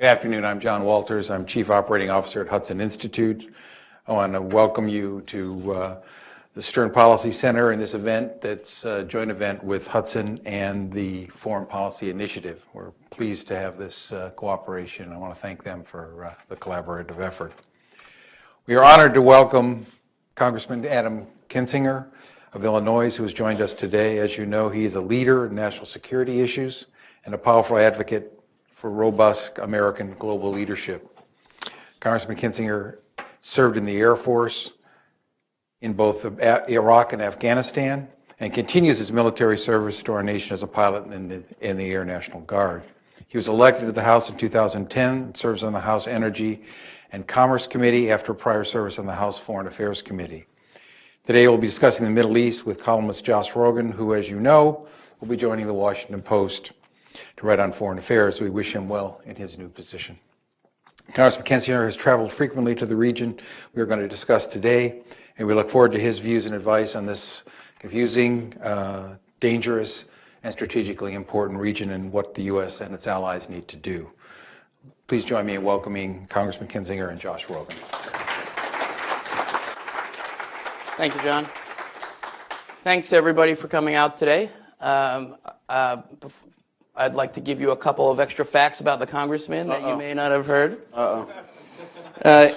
Good afternoon. I'm John Walters. I'm Chief Operating Officer at Hudson Institute. I want to welcome you to the Stern Policy Center in this event that's a joint event with Hudson and the Foreign Policy Initiative. We're pleased to have this cooperation. I want to thank them for the collaborative effort. We are honored to welcome Congressman Adam Kinzinger of Illinois, who has joined us today. As you know, he is a leader in national security issues and a powerful advocate for robust American global leadership. Congressman Kinzinger served in the Air Force in both Iraq and Afghanistan and continues his military service to our nation as a pilot in the Air National Guard. He was elected to the House in 2010 and serves on the House Energy and Commerce Committee after prior service on the House Foreign Affairs Committee. Today we'll be discussing the Middle East with columnist Josh Rogin, who, as you know, will be joining the Washington Post to write on foreign affairs. We wish him well in his new position. Congressman Kinzinger has traveled frequently to the region we are going to discuss today, and we look forward to his views and advice on this confusing, dangerous, and strategically important region and what the U.S. and its allies need to do. Please join me in welcoming Congressman Kinzinger and Josh Rogin. Thank you, John. Thanks to everybody for coming out today. I'd like to give you a couple of extra facts about the congressman that you may not have heard.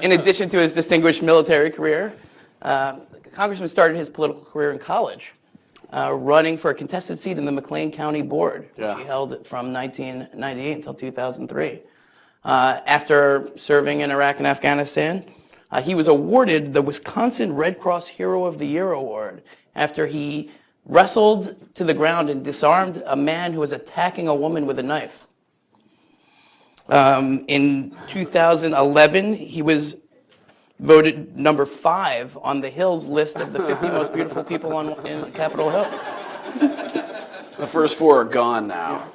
In addition to his distinguished military career, the congressman started his political career in college, running for a contested seat in the McLean County Board, which he held from 1998 until 2003. After serving in Iraq and Afghanistan, he was awarded the Wisconsin Red Cross Hero of the Year Award after he wrestled to the ground and disarmed a man who was attacking a woman with a knife. In 2011, he was voted number 5 on the Hill's list of the 50 most beautiful people in Capitol Hill. The first 4 are gone now.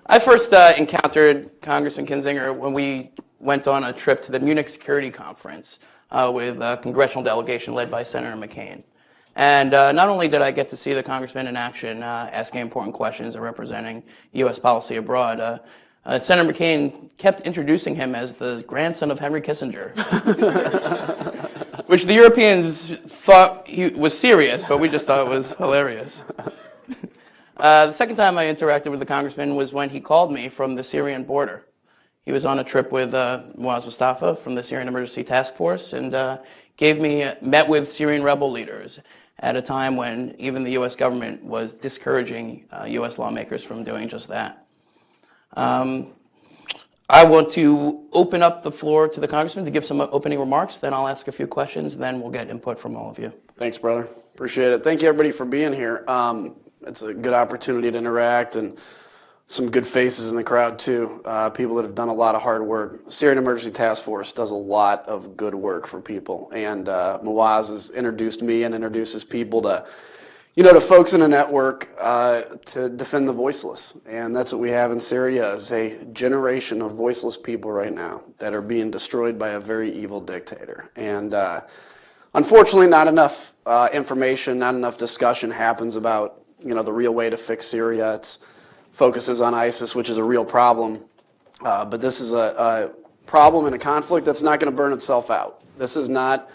I first encountered Congressman Kinzinger when we went on a trip to the Munich Security Conference with a congressional delegation led by Senator McCain. And not only did I get to see the congressman in action, asking important questions and representing U.S. policy abroad, Senator McCain kept introducing him as the grandson of Henry Kissinger, which the Europeans thought he was serious, but we just thought it was hilarious. The second time I interacted with the congressman was when he called me from the Syrian border. He was on a trip with Muaz Mustafa from the Syrian Emergency Task Force and met with Syrian rebel leaders at a time when even the U.S. government was discouraging U.S. lawmakers from doing just that. I want to open up the floor to the congressman to give some opening remarks, then I'll ask a few questions, and then we'll get input from all of you. Thanks, brother. Appreciate it. Thank you, everybody, for being here. It's a good opportunity to interact and some good faces in the crowd, too. People that have done a lot of hard work. Syrian Emergency Task Force does a lot of good work for people. And Muaz has introduced me and introduces people to, to folks in a network to defend the voiceless. And that's what we have in Syria, is a generation of voiceless people right now that are being destroyed by a very evil dictator. And unfortunately, not enough information, not enough discussion happens about, the real way to fix Syria. It's focuses on ISIS, which is a real problem. But this is a problem and a conflict that's not going to burn itself out. This is not,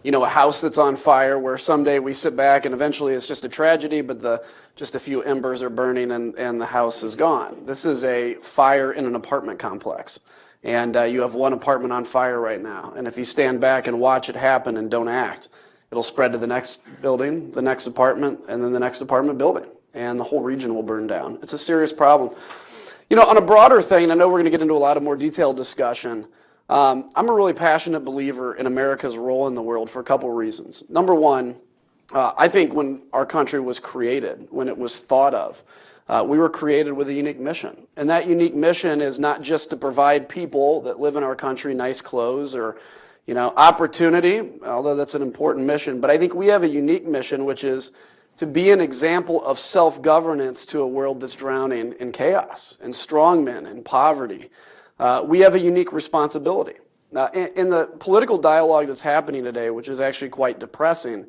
a house that's on fire where someday we sit back and eventually it's just a tragedy, but just a few embers are burning and the house is gone. This is a fire in an apartment complex. And you have one apartment on fire right now. And if you stand back and watch it happen and don't act, it'll spread to the next building, the next apartment, and then the next apartment building. And the whole region will burn down. It's a serious problem. On a broader thing, I know we're going to get into a lot of more detailed discussion. I'm a really passionate believer in America's role in the world for a couple of reasons. Number one, I think when our country was created, when it was thought of, we were created with a unique mission. And that unique mission is not just to provide people that live in our country nice clothes or, opportunity, although that's an important mission. But I think we have a unique mission, which is to be an example of self-governance to a world that's drowning in chaos and strongmen and poverty. We have a unique responsibility. In the political dialogue that's happening today, which is actually quite depressing,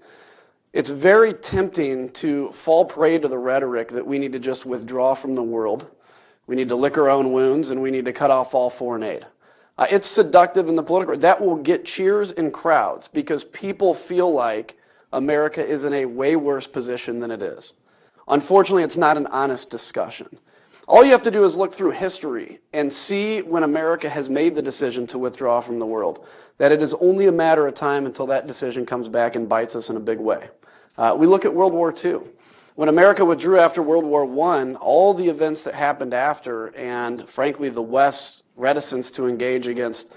it's very tempting to fall prey to the rhetoric that we need to just withdraw from the world, We need to lick our own wounds, and we need to cut off all foreign aid. It's seductive in the political. That will get cheers in crowds because people feel like America is in a way worse position than it is. Unfortunately, it's not an honest discussion. All you have to do is look through history and see when America has made the decision to withdraw from the world, that it is only a matter of time until that decision comes back and bites us in a big way. We look at World War II. When America withdrew after World War I, all the events that happened after, and frankly the West's reticence to engage against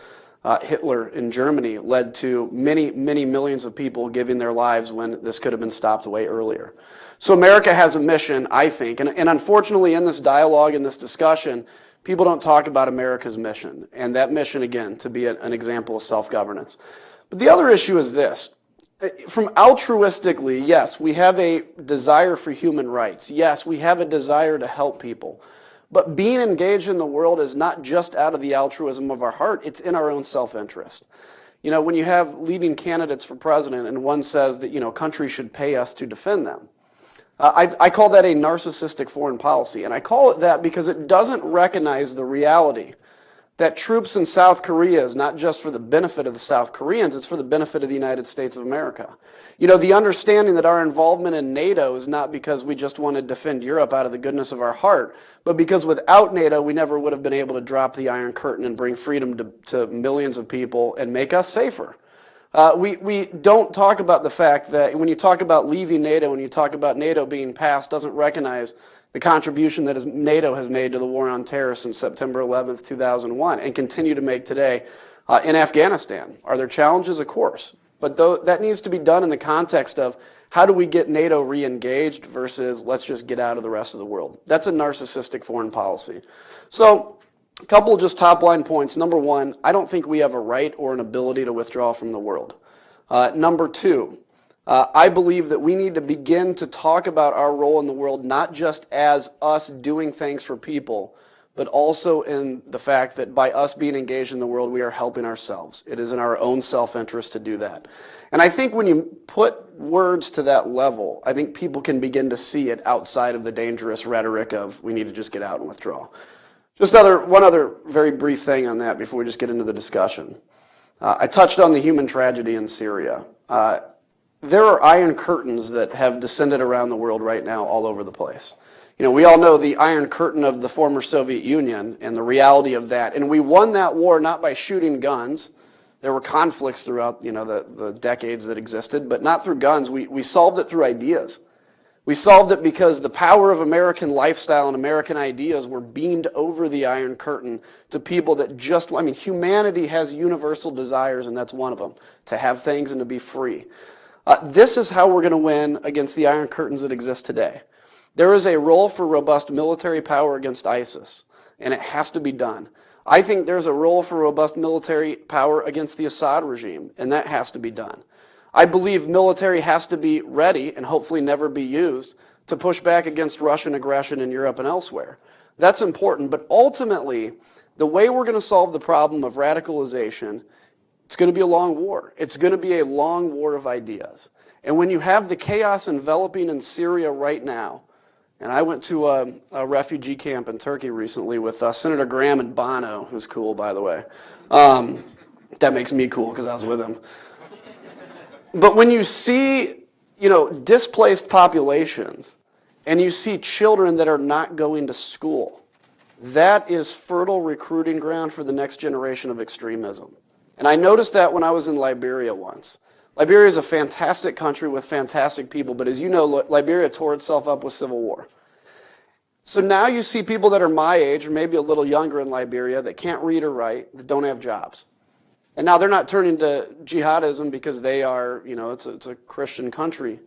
Hitler in Germany led to many, many millions of people giving their lives when this could have been stopped way earlier. So America has a mission, I think, and unfortunately in this dialogue, in this discussion, people don't talk about America's mission, and that mission, again, to be an example of self-governance. But the other issue is this. From altruistically, yes, we have a desire for human rights. Yes, we have a desire to help people. But being engaged in the world is not just out of the altruism of our heart, it's in our own self-interest. You know, when you have leading candidates for president and one says that, countries should pay us to defend them, I call that a narcissistic foreign policy. And I call it that because it doesn't recognize the reality that troops in South Korea is not just for the benefit of the South Koreans, it's for the benefit of the United States of America. The understanding that our involvement in NATO is not because we just want to defend Europe out of the goodness of our heart, but because without NATO, we never would have been able to drop the Iron Curtain and bring freedom to millions of people and make us safer. We don't talk about the fact that when you talk about leaving NATO, when you talk about NATO being passed, doesn't recognize the contribution that NATO has made to the war on terror since September 11th, 2001, and continue to make today in Afghanistan. Are there challenges? Of course. But that needs to be done in the context of how do we get NATO re-engaged versus let's just get out of the rest of the world. That's a narcissistic foreign policy. So a couple of just top-line points. Number one, I don't think we have a right or an ability to withdraw from the world. Number two, I believe that we need to begin to talk about our role in the world not just as us doing things for people, but also in the fact that by us being engaged in the world, we are helping ourselves. It is in our own self-interest to do that. And I think when you put words to that level, I think people can begin to see it outside of the dangerous rhetoric of we need to just get out and withdraw. Just one other very brief thing on that before we just get into the discussion. I touched on the human tragedy in Syria. There are iron curtains that have descended around the world right now all over the place. We all know the Iron Curtain of the former Soviet Union and the reality of that. And we won that war not by shooting guns. There were conflicts throughout the decades that existed, but not through guns. We solved it through ideas. We solved it because the power of American lifestyle and American ideas were beamed over the Iron Curtain to people that humanity has universal desires, and that's one of them, to have things and to be free. This is how we're going to win against the Iron Curtains that exist today. There is a role for robust military power against ISIS, and it has to be done. I think there's a role for robust military power against the Assad regime, and that has to be done. I believe military has to be ready, and hopefully never be used, to push back against Russian aggression in Europe and elsewhere. That's important, but ultimately, the way we're going to solve the problem of radicalization, it's going to be a long war. It's going to be a long war of ideas. And when you have the chaos enveloping in Syria right now, and I went to a refugee camp in Turkey recently with Senator Graham and Bono, who's cool, by the way. That makes me cool because I was with him. But when you see, displaced populations and you see children that are not going to school, that is fertile recruiting ground for the next generation of extremism. And I noticed that when I was in Liberia once. Liberia is a fantastic country with fantastic people, but as you know, Liberia tore itself up with civil war. So now you see people that are my age, or maybe a little younger in Liberia, that can't read or write, that don't have jobs. And now they're not turning to jihadism because they are, it's a Christian country,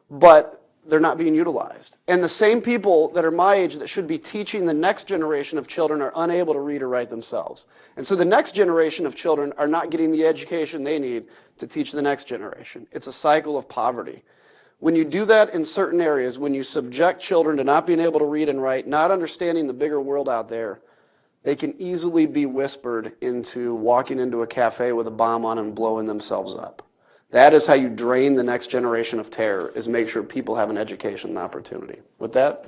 but they're not being utilized. And the same people that are my age that should be teaching the next generation of children are unable to read or write themselves. And so the next generation of children are not getting the education they need to teach the next generation. It's a cycle of poverty. When you do that in certain areas, when you subject children to not being able to read and write, not understanding the bigger world out there, they can easily be whispered into walking into a cafe with a bomb on and blowing themselves up. That is how you drain the next generation of terror, is make sure people have an education and opportunity. With that,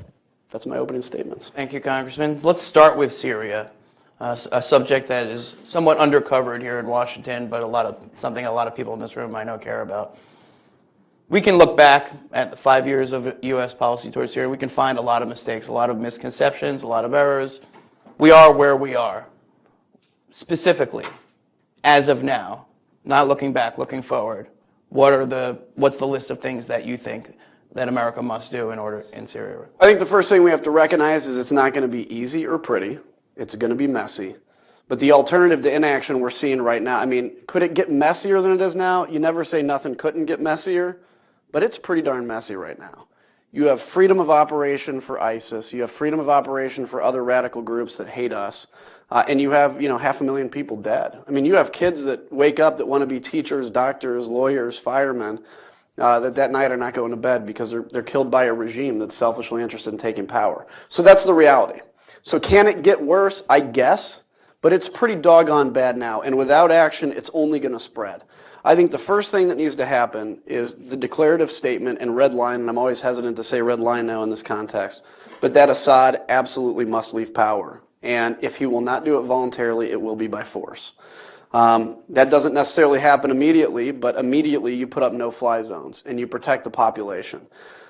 That's my opening statements. Thank you, Congressman. Let's start with Syria, a subject that is somewhat undercovered here in Washington, but something a lot of people in this room I know care about. We can look back at the 5 years of U.S. policy towards Syria. We can find a lot of mistakes, a lot of misconceptions, a lot of errors. We are where we are. Specifically, as of now, not looking back, looking forward, what's the list of things that you think that America must do in Syria? I think the first thing we have to recognize is it's not going to be easy or pretty. It's going to be messy. But the alternative to inaction we're seeing right now, I mean, could it get messier than it is now? You never say nothing couldn't get messier, but it's pretty darn messy right now. You have freedom of operation for ISIS. You have freedom of operation for other radical groups that hate us. And you have, 500,000 people dead. I mean, you have kids that wake up that want to be teachers, doctors, lawyers, firemen, that night are not going to bed because they're killed by a regime that's selfishly interested in taking power. So that's the reality. So can it get worse? I guess. But it's pretty doggone bad now. And without action, it's only going to spread. I think the first thing that needs to happen is the declarative statement and red line, and I'm always hesitant to say red line now in this context, but that Assad absolutely must leave power. And if he will not do it voluntarily, it will be by force. That doesn't necessarily happen immediately, but immediately you put up no-fly zones and you protect the population.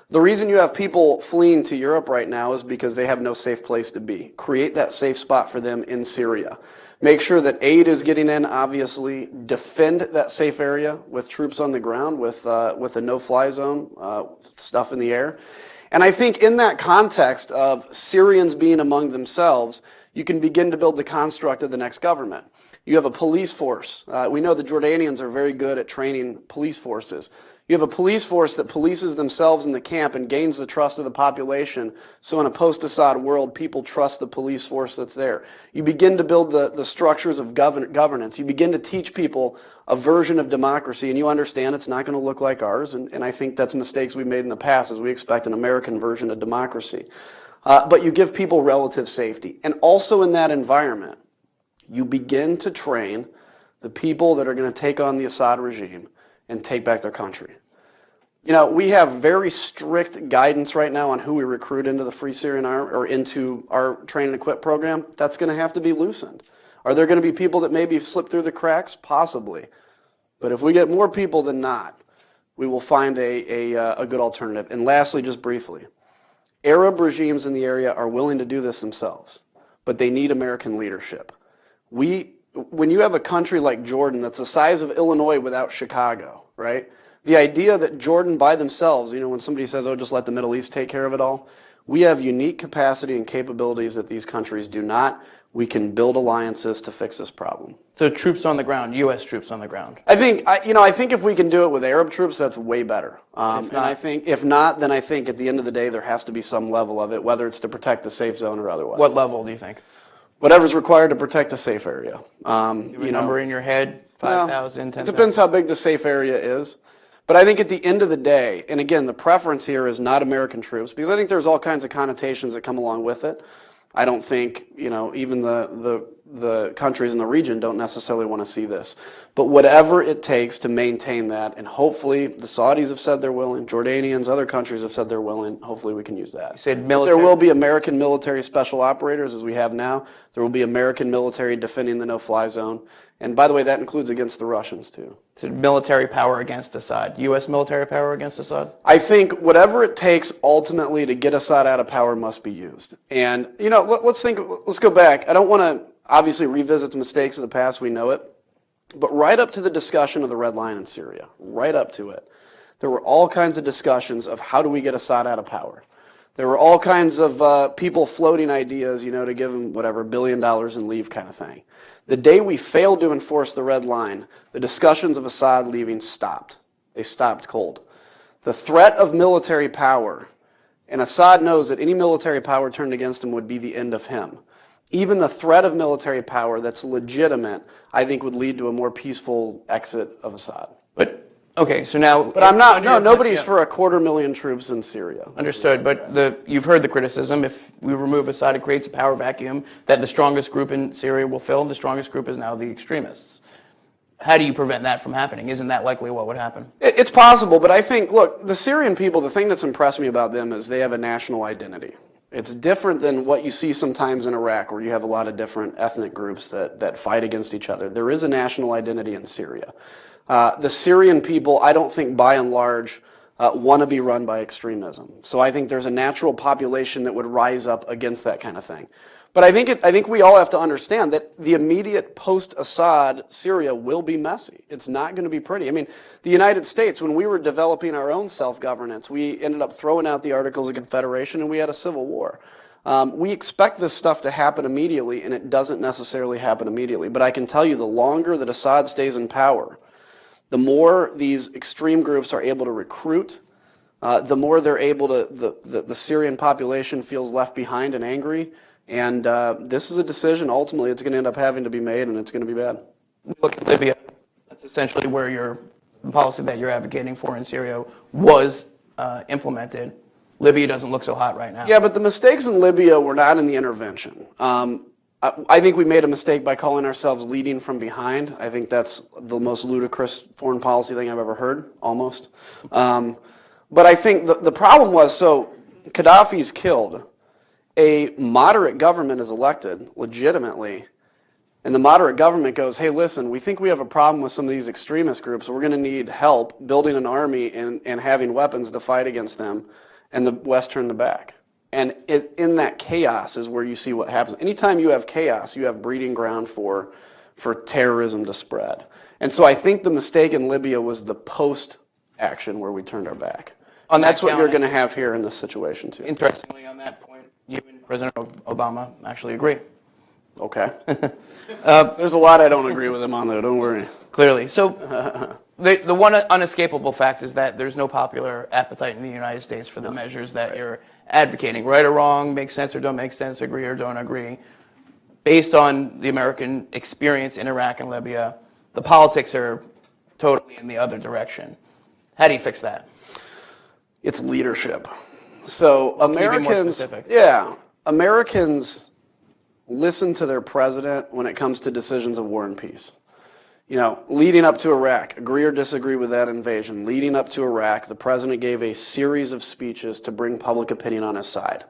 The reason you have people fleeing to Europe right now is because they have no safe place to be. Create that safe spot for them in Syria. Make sure that aid is getting in, obviously. Defend that safe area with troops on the ground, with a no-fly zone, stuff in the air. And I think in that context of Syrians being among themselves, you can begin to build the construct of the next government. You have a police force. We know the Jordanians are very good at training police forces. You have a police force that polices themselves in the camp and gains the trust of the population. So in a post-Assad world, people trust the police force that's there. You begin to build the structures of governance. You begin to teach people a version of democracy, and you understand it's not going to look like ours. And I think that's mistakes we've made in the past, as we expect an American version of democracy. But you give people relative safety. And also in that environment, you begin to train the people that are going to take on the Assad regime and take back their country. We have very strict guidance right now on who we recruit into the Free Syrian Army or into our train and equip program. That's going to have to be loosened. Are there going to be people that maybe slip through the cracks? Possibly. But if we get more people than not, we will find a good alternative. And lastly, just briefly, Arab regimes in the area are willing to do this themselves, but they need American leadership. When you have a country like Jordan that's the size of Illinois without Chicago, right? The idea that Jordan by themselves, when somebody says, oh, just let the Middle East take care of it all, we have unique capacity and capabilities that these countries do not. We can build alliances to fix this problem. So troops on the ground, U.S. troops on the ground. I think if we can do it with Arab troops, that's way better. And I think if not, then I think at the end of the day, there has to be some level of it, whether it's to protect the safe zone or otherwise. What level do you think? Whatever's required to protect a safe area. You have a number in your head, 5,000, 10,000? It depends how big the safe area is. But I think at the end of the day, and again, the preference here is not American troops, because I think there's all kinds of connotations that come along with it. I don't think, even the countries in the region don't necessarily want to see this. But whatever it takes to maintain that, and hopefully the Saudis have said they're willing, Jordanians, other countries have said they're willing, hopefully we can use that. You said military. There will be American military special operators, as we have now. There will be American military defending the no-fly zone. And by the way, that includes against the Russians, too. So military power against Assad. U.S. military power against Assad? I think whatever it takes ultimately to get Assad out of power must be used. And, let's go back. I don't want to obviously revisit the mistakes of the past. We know it. But right up to the discussion of the Red Line in Syria, right up to it, there were all kinds of discussions of how do we get Assad out of power. There were all kinds of people floating ideas, to give him whatever, $1 billion and leave kind of thing. The day we failed to enforce the Red Line, the discussions of Assad leaving stopped. They stopped cold. The threat of military power, and Assad knows that any military power turned against him would be the end of him. Even the threat of military power that's legitimate, I think, would lead to a more peaceful exit of Assad. Okay, so now... But I'm not, nobody's for 250,000 troops in Syria. Understood, but you've heard the criticism. If we remove Assad, it creates a power vacuum that the strongest group in Syria will fill. The strongest group is now the extremists. How do you prevent that from happening? Isn't that likely what would happen? It's possible, but I think, look, the Syrian people, the thing that's impressed me about them is they have a national identity. It's different than what you see sometimes in Iraq, where you have a lot of different ethnic groups that fight against each other. There is a national identity in Syria. The Syrian people, I don't think by and large, want to be run by extremism. So I think there's a natural population that would rise up against that kind of thing. But I think we all have to understand that the immediate post-Assad Syria will be messy. It's not going to be pretty. I mean, the United States, when we were developing our own self-governance, we ended up throwing out the Articles of Confederation and we had a civil war. We expect this stuff to happen immediately, and it doesn't necessarily happen immediately. But I can tell you, the longer that Assad stays in power, the more these extreme groups are able to recruit, the more they're able to, the Syrian population feels left behind and angry. And this is a decision, ultimately, it's going to end up having to be made, and it's going to be bad. Look at Libya. That's essentially where the policy that you're advocating for in Syria was implemented. Libya doesn't look so hot right now. Yeah, but the mistakes in Libya were not in the intervention. I think we made a mistake by calling ourselves leading from behind. I think that's the most ludicrous foreign policy thing I've ever heard, almost. But I think the problem was, so Gaddafi's killed. A moderate government is elected legitimately, and the moderate government goes, hey, listen, we think we have a problem with some of these extremist groups. We're going to need help building an army and having weapons to fight against them, and the West turned their back. And in that chaos is where you see what happens. Anytime you have chaos, you have breeding ground for terrorism to spread. And so I think the mistake in Libya was the post-action where we turned our back. And that's what you're going to have here in this situation, too. Interestingly, on that point, you and President Obama actually agree. Okay. There's a lot I don't agree with him on, though. Don't worry. Clearly. So the one unescapable fact is that there's no popular appetite in the United States for the measures that you're advocating. Right or wrong, make sense or don't make sense, agree or don't agree. Based on the American experience in Iraq and Libya, the politics are totally in the other direction. How do you fix that? It's leadership. So Americans, Americans listen to their president when it comes to decisions of war and peace. You know, leading up to Iraq, agree or disagree with that invasion, leading up to Iraq, the president gave a series of speeches to bring public opinion on his side.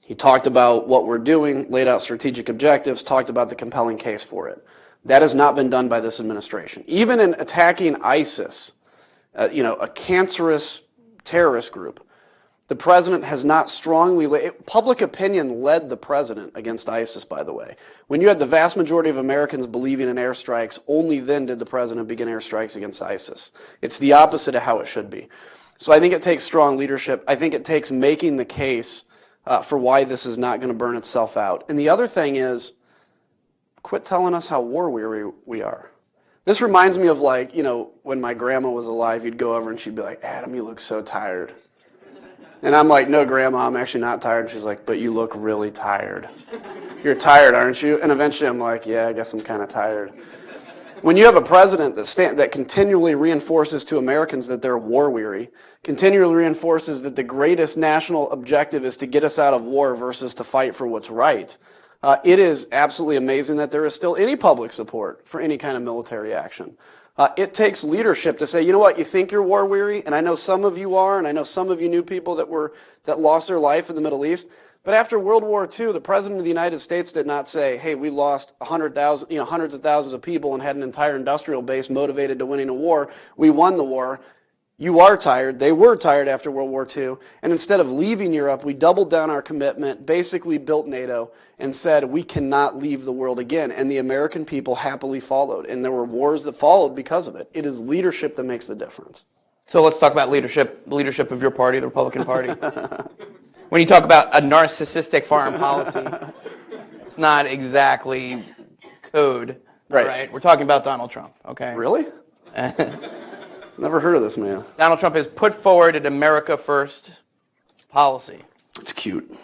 He talked about what we're doing, laid out strategic objectives, talked about the compelling case for it. That has not been done by this administration. Even in attacking ISIS, a cancerous terrorist group, the president has not strongly public opinion led the president against ISIS, by the way. When you had the vast majority of Americans believing in airstrikes, only then did the president begin airstrikes against ISIS. It's the opposite of how it should be. So I think it takes strong leadership. I think it takes making the case for why this is not going to burn itself out. And the other thing is, quit telling us how war weary we are. This reminds me of, like, when my grandma was alive, you'd go over and she'd be like, Adam, you look so tired. And I'm like, no, Grandma, I'm actually not tired. And she's like, but you look really tired. You're tired, aren't you? And eventually I'm like, yeah, I guess I'm kind of tired. When you have a president that continually reinforces to Americans that they're war weary, continually reinforces that the greatest national objective is to get us out of war versus to fight for what's right, it is absolutely amazing that there is still any public support for any kind of military action. It takes leadership to say, you know what, you think you're war weary, and I know some of you are, and I know some of you knew people that lost their life in the Middle East. But after World War II, the President of the United States did not say, hey, we lost 100,000, hundreds of thousands of people and had an entire industrial base motivated to winning a war. We won the war. You are tired. They were tired after World War II. And instead of leaving Europe, we doubled down our commitment, basically built NATO, and said we cannot leave the world again. And the American people happily followed. And there were wars that followed because of it. It is leadership that makes the difference. So let's talk about leadership of your party, the Republican Party. When you talk about a narcissistic foreign policy, it's not exactly code, right? We're talking about Donald Trump, okay? Really? Never heard of this man. Donald Trump has put forward an America First policy. It's cute.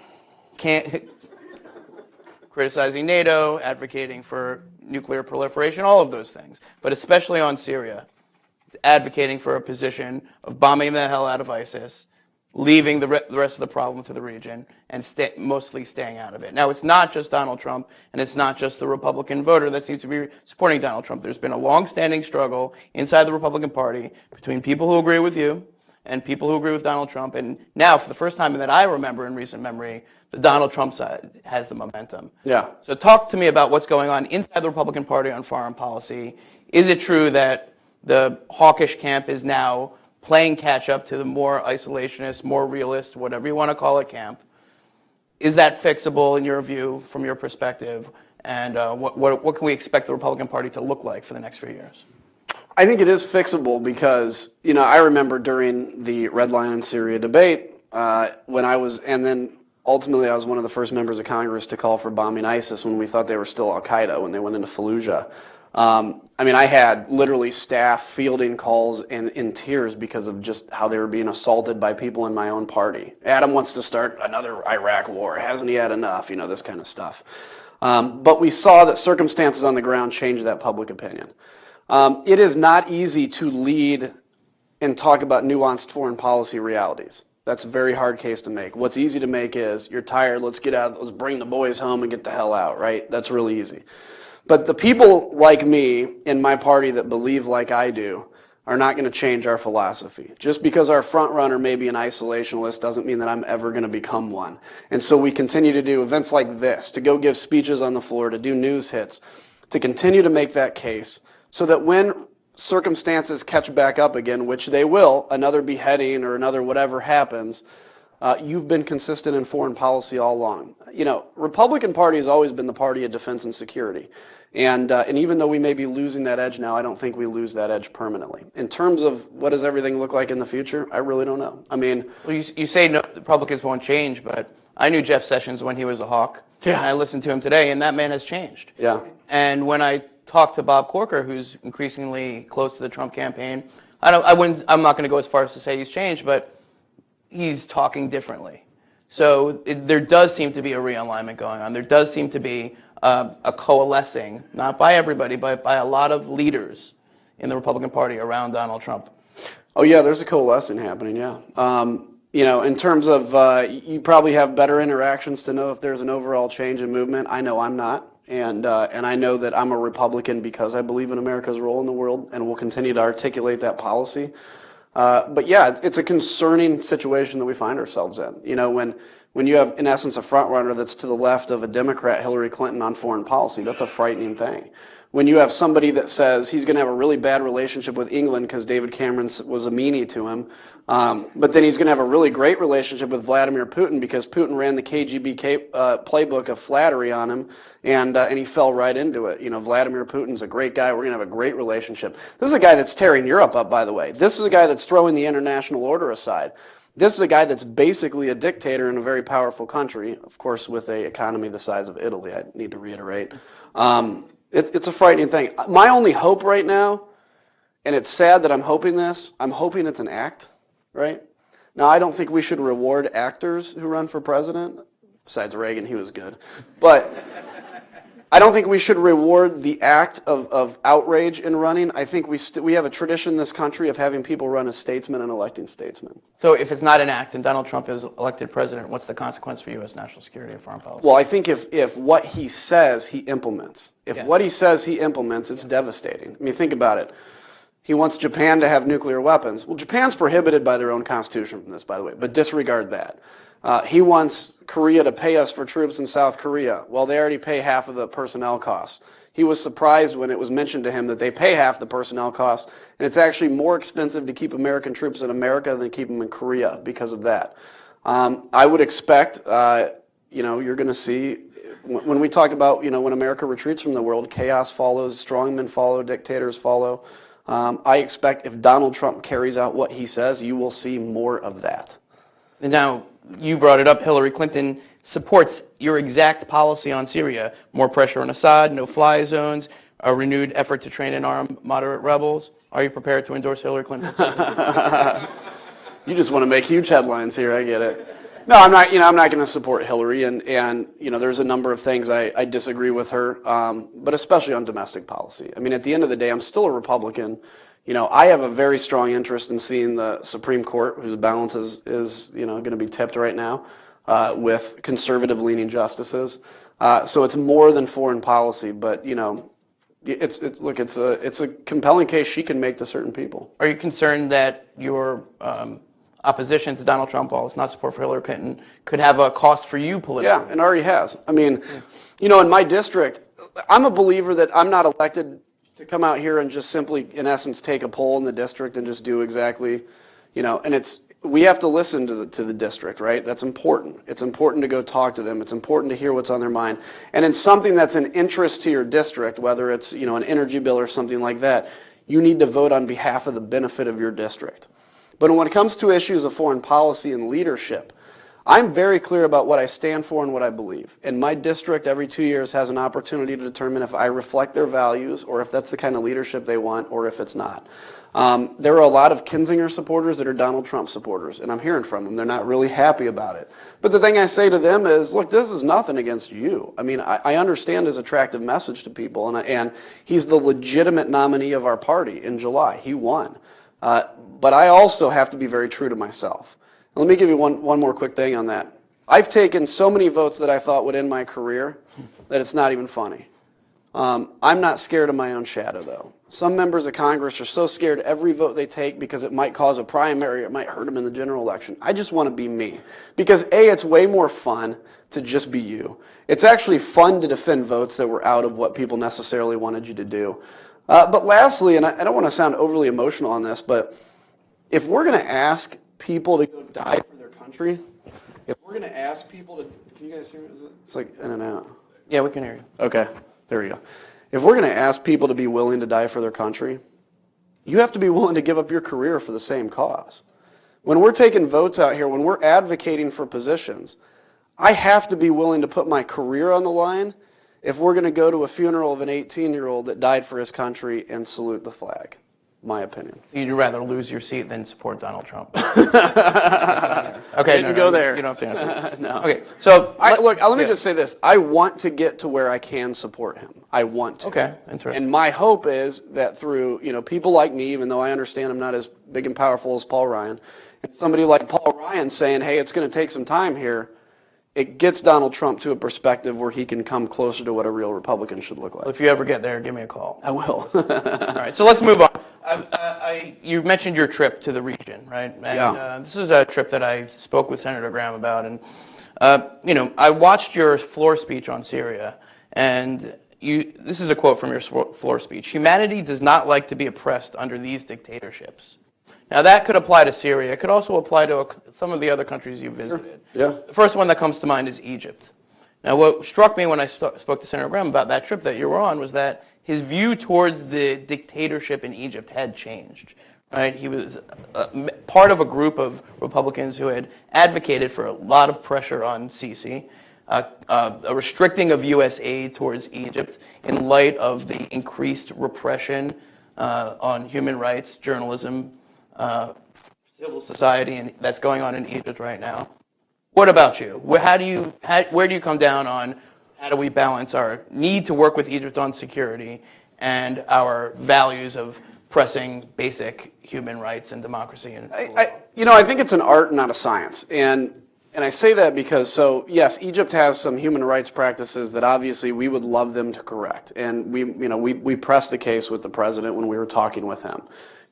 Criticizing NATO, advocating for nuclear proliferation, all of those things. But especially on Syria, advocating for a position of bombing the hell out of ISIS, leaving the rest of the problem to the region, and mostly staying out of it. Now, it's not just Donald Trump, and it's not just the Republican voter that seems to be supporting Donald Trump. There's been a long-standing struggle inside the Republican Party between people who agree with you and people who agree with Donald Trump. And now, for the first time that I remember in recent memory, the Donald Trump side has the momentum. Yeah. So talk to me about what's going on inside the Republican Party on foreign policy. Is it true that the hawkish camp is now playing catch up to the more isolationist, more realist, whatever you want to call it, camp? Is that fixable in your view, from your perspective? And what can we expect the Republican Party to look like for the next few years? I think it is fixable because, I remember during the Red Line in Syria debate, when I was, and then ultimately I was one of the first members of Congress to call for bombing ISIS when we thought they were still Al-Qaeda when they went into Fallujah. I had literally staff fielding calls and in tears because of just how they were being assaulted by people in my own party. Adam wants to start another Iraq war. Hasn't he had enough? This kind of stuff. But we saw that circumstances on the ground changed that public opinion. It is not easy to lead and talk about nuanced foreign policy realities. That's a very hard case to make. What's easy to make is, you're tired, let's bring the boys home and get the hell out, right? That's really easy. But the people like me in my party that believe like I do are not going to change our philosophy. Just because our front runner may be an isolationist doesn't mean that I'm ever going to become one. And so we continue to do events like this, to go give speeches on the floor, to do news hits, to continue to make that case so that when circumstances catch back up again, which they will, another beheading or another whatever happens, you've been consistent in foreign policy all along. Republican Party has always been the party of defense and security. And even though we may be losing that edge now, I don't think we lose that edge permanently. In terms of what does everything look like in the future, I really don't know. Well, you say no, the Republicans won't change, but I knew Jeff Sessions when he was a hawk. Yeah. And I listened to him today, and that man has changed. Yeah. And when I talked to Bob Corker, who's increasingly close to the Trump campaign, I'm not going to go as far as to say he's changed, but he's talking differently. So there does seem to be a realignment going on. There does seem to be a coalescing, not by everybody, but by a lot of leaders in the Republican Party around Donald Trump. Oh yeah, there's a coalescing happening, yeah. In terms of, you probably have better interactions to know if there's an overall change in movement. I know I'm not. And I know that I'm a Republican because I believe in America's role in the world and will continue to articulate that policy. But yeah, it's a concerning situation that we find ourselves in. When you have, in essence, a front runner that's to the left of a Democrat, Hillary Clinton, on foreign policy, that's a frightening thing. When you have somebody that says he's going to have a really bad relationship with England because David Cameron was a meanie to him, but then he's going to have a really great relationship with Vladimir Putin because Putin ran the KGB playbook of flattery on him, and he fell right into it. Vladimir Putin's a great guy. We're going to have a great relationship. This is a guy that's tearing Europe up, by the way. This is a guy that's throwing the international order aside. This is a guy that's basically a dictator in a very powerful country, of course, with an economy the size of Italy, I need to reiterate. It's a frightening thing. My only hope right now, and it's sad that I'm hoping it's an act, right? Now, I don't think we should reward actors who run for president. Besides Reagan, he was good. But I don't think we should reward the act of outrage in running. I think we have a tradition in this country of having people run as statesmen and electing statesmen. So if it's not an act and Donald Trump is elected president, what's the consequence for U.S. national security and foreign policy? Well, I think if what he says he implements, what he says he implements, it's devastating. Think about it. He wants Japan to have nuclear weapons. Well, Japan's prohibited by their own constitution from this, by the way, but disregard that. He wants Korea to pay us for troops in South Korea. Well, they already pay half of the personnel costs. He was surprised when it was mentioned to him that they pay half the personnel costs, and it's actually more expensive to keep American troops in America than keep them in Korea because of that. I would expect, you're going to see, when we talk about, when America retreats from the world, chaos follows, strongmen follow, dictators follow. I expect if Donald Trump carries out what he says, you will see more of that. And now, you brought it up, Hillary Clinton supports your exact policy on Syria. More pressure on Assad, no-fly zones, a renewed effort to train and arm moderate rebels. Are you prepared to endorse Hillary Clinton? You just want to make huge headlines here, I get it. No, I'm not going to support Hillary, and there's a number of things I disagree with her, but especially on domestic policy. At the end of the day, I'm still a Republican. I have a very strong interest in seeing the Supreme Court, whose balance is going to be tipped right now, with conservative-leaning justices. So it's more than foreign policy, but it's a compelling case she can make to certain people. Are you concerned that your opposition to Donald Trump, all his not support for Hillary Clinton, could have a cost for you politically. Yeah, and already has. I mean, you know, in my district, I'm a believer that I'm not elected to come out here and just simply, in essence, take a poll in the district and just do exactly, you know, and we have to listen to the district, right? That's important. It's important to go talk to them. It's important to hear what's on their mind. And in something that's an interest to your district, whether it's, you know, an energy bill or something like that, you need to vote on behalf of the benefit of your district. But when it comes to issues of foreign policy and leadership, I'm very clear about what I stand for and what I believe. And my district every 2 years has an opportunity to determine if I reflect their values or if that's the kind of leadership they want or if it's not. There are a lot of Kinzinger supporters that are Donald Trump supporters, and I'm hearing from them. They're not really happy about it. But the thing I say to them is, look, this is nothing against you. I mean, I understand his attractive message to people, and he's the legitimate nominee of our party in July. He won. But I also have to be very true to myself. Let me give you one more quick thing on that. I've taken so many votes that I thought would end my career that it's not even funny. I'm not scared of my own shadow, though. Some members of Congress are so scared every vote they take because it might cause a primary, it might hurt them in the general election. I just want to be me. Because A, it's way more fun to just be you. It's actually fun to defend votes that were out of what people necessarily wanted you to do. But lastly, and I don't want to sound overly emotional on this, but if we're going to ask people to go die for their country, if we're going to ask people to, can you guys hear me? It's like in and out. Yeah, we can hear you. Okay, there we go. If we're going to ask people to be willing to die for their country, you have to be willing to give up your career for the same cause. When we're taking votes out here, when we're advocating for positions, I have to be willing to put my career on the line if we're going to go to a funeral of an 18-year-old that died for his country and salute the flag. My opinion. You'd rather lose your seat than support Donald Trump. Okay, go there. You don't have to answer. No. Okay, so let me just say this. I want to get to where I can support him. I want to. Okay, interesting. And my hope is that through, you know, people like me, even though I understand I'm not as big and powerful as Paul Ryan, and somebody like Paul Ryan saying, hey, it's going to take some time here, it gets Donald Trump to a perspective where he can come closer to what a real Republican should look like. If you ever get there, give me a call. I will. All right, so let's move on. You mentioned your trip to the region, right? And, yeah. This is a trip that I spoke with Senator Graham about, and you know, I watched your floor speech on Syria, and this is a quote from your floor speech: "Humanity does not like to be oppressed under these dictatorships." Now, that could apply to Syria. It could also apply to some of the other countries you visited. Sure. Yeah. The first one that comes to mind is Egypt. Now, what struck me when I spoke to Senator Graham about that trip that you were on was that his view towards the dictatorship in Egypt had changed. Right? He was part of a group of Republicans who had advocated for a lot of pressure on Sisi, a restricting of U.S. aid towards Egypt in light of the increased repression on human rights, journalism, civil society, and that's going on in Egypt right now. What about you? Where do you come down on how do we balance our need to work with Egypt on security and our values of pressing basic human rights and democracy? I think it's an art, not a science, and I say that because, so yes, Egypt has some human rights practices that obviously we would love them to correct, and we pressed the case with the president when we were talking with him.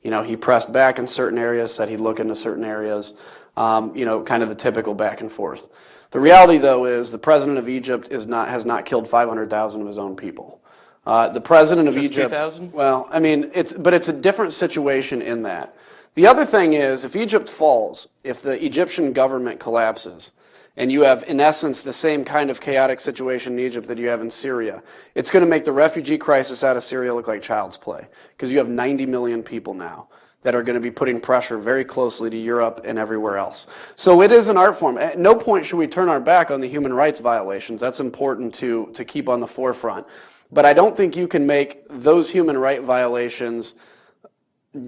You know, he pressed back in certain areas, said he'd look into certain areas, kind of the typical back and forth. The reality, though, is the president of Egypt has not killed 500,000 of his own people. The president of Egypt, 3,000? well, I mean, it's a different situation in that. The other thing is, if Egypt falls, if the Egyptian government collapses, and you have, in essence, the same kind of chaotic situation in Egypt that you have in Syria, it's going to make the refugee crisis out of Syria look like child's play, because you have 90 million people now that are going to be putting pressure very closely to Europe and everywhere else. So it is an art form. At no point should we turn our back on the human rights violations. That's important to keep on the forefront. But I don't think you can make those human rights violations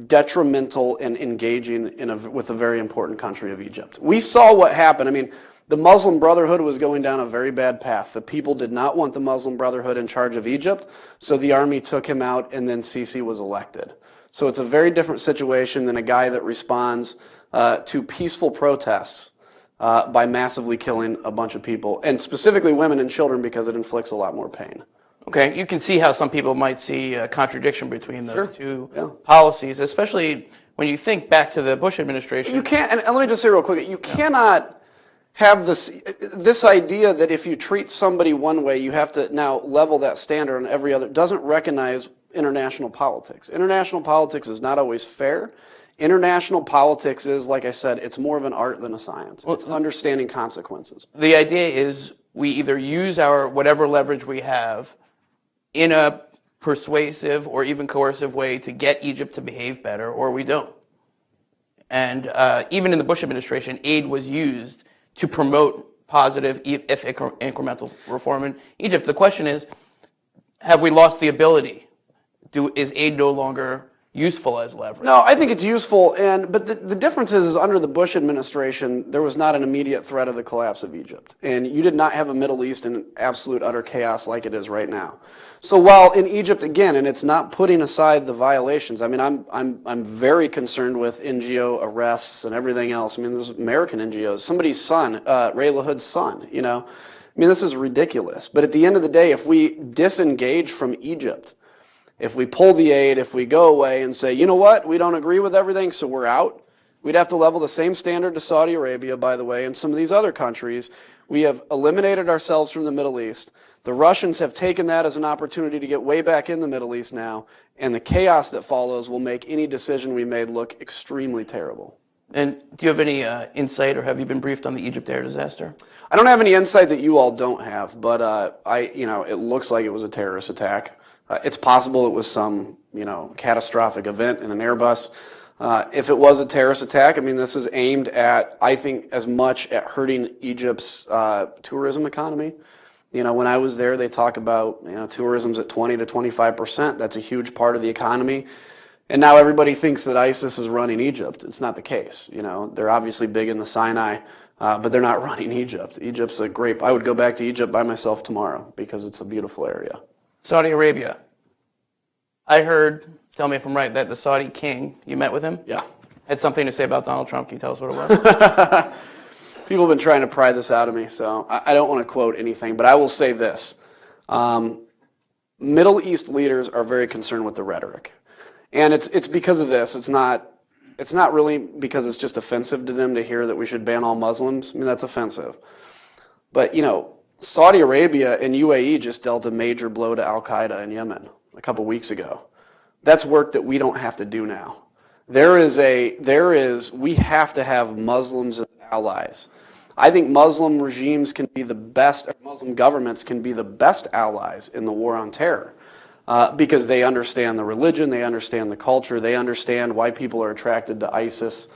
detrimental and engaging with a very important country of Egypt. We saw what happened. I mean, the Muslim Brotherhood was going down a very bad path. The people did not want the Muslim Brotherhood in charge of Egypt, so the army took him out, and then Sisi was elected. So it's a very different situation than a guy that responds to peaceful protests by massively killing a bunch of people, and specifically women and children, because it inflicts a lot more pain. Okay, you can see how some people might see a contradiction between those two Yeah. policies, especially when you think back to the Bush administration. You can't, and let me just say real quick, you cannot have this idea that if you treat somebody one way, you have to now level that standard on every other, doesn't recognize international politics. International politics is not always fair. International politics is, like I said, it's more of an art than a science. It's understanding consequences. The idea is we either use our whatever leverage we have in a persuasive or even coercive way to get Egypt to behave better, or we don't. And even in the Bush administration, aid was used to promote positive, if incremental reform in Egypt. The question is, have we lost the ability? Is aid no longer useful as leverage? No, I think it's useful, but the difference is under the Bush administration, there was not an immediate threat of the collapse of Egypt, and you did not have a Middle East in absolute utter chaos like it is right now. So while in Egypt again, and it's not putting aside the violations. I mean, I'm very concerned with NGO arrests and everything else. I mean, there's American NGOs, somebody's son, Ray LaHood's son. You know, I mean, this is ridiculous. But at the end of the day, if we disengage from Egypt, if we pull the aid, if we go away and say, you know what, we don't agree with everything, so we're out, we'd have to level the same standard to Saudi Arabia, by the way, and some of these other countries. We have eliminated ourselves from the Middle East. The Russians have taken that as an opportunity to get way back in the Middle East now, and the chaos that follows will make any decision we made look extremely terrible. And do you have any insight, or have you been briefed on the Egypt air disaster? I don't have any insight that you all don't have, but it looks like it was a terrorist attack. It's possible it was some, catastrophic event in an Airbus. If it was a terrorist attack, I mean, this is aimed at, I think, as much at hurting Egypt's tourism economy. When I was there, they talk about, tourism's at 20 to 25%. That's a huge part of the economy. And now everybody thinks that ISIS is running Egypt. It's not the case. They're obviously big in the Sinai, but they're not running Egypt. Egypt's a great, I would go back to Egypt by myself tomorrow because it's a beautiful area. Saudi Arabia. I heard, tell me if I'm right, that the Saudi king, you met with him? Yeah. Had something to say about Donald Trump. Can you tell us what it was? People have been trying to pry this out of me, so I don't want to quote anything, but I will say this. Middle East leaders are very concerned with the rhetoric. And it's because of this. It's not really because it's just offensive to them to hear that we should ban all Muslims. I mean, that's offensive. But, Saudi Arabia and UAE just dealt a major blow to Al-Qaeda in Yemen a couple weeks ago. That's work that we don't have to do now. We have to have Muslims as allies. I think Muslim regimes can be the best, or Muslim governments can be the best allies in the war on terror because they understand the religion, they understand the culture, they understand why people are attracted to ISIS.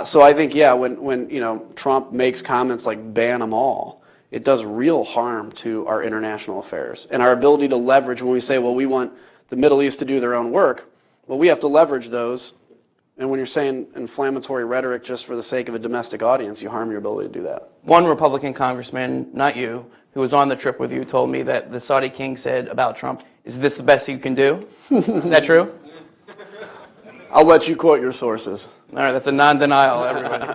So I think, when Trump makes comments like ban them all, it does real harm to our international affairs and our ability to leverage when we say, well, we want the Middle East to do their own work. Well, we have to leverage those. And when you're saying inflammatory rhetoric just for the sake of a domestic audience, you harm your ability to do that. One Republican congressman, not you, who was on the trip with you, told me that the Saudi king said about Trump, "Is this the best you can do?" Is that true? I'll let you quote your sources. All right, that's a non-denial, everybody.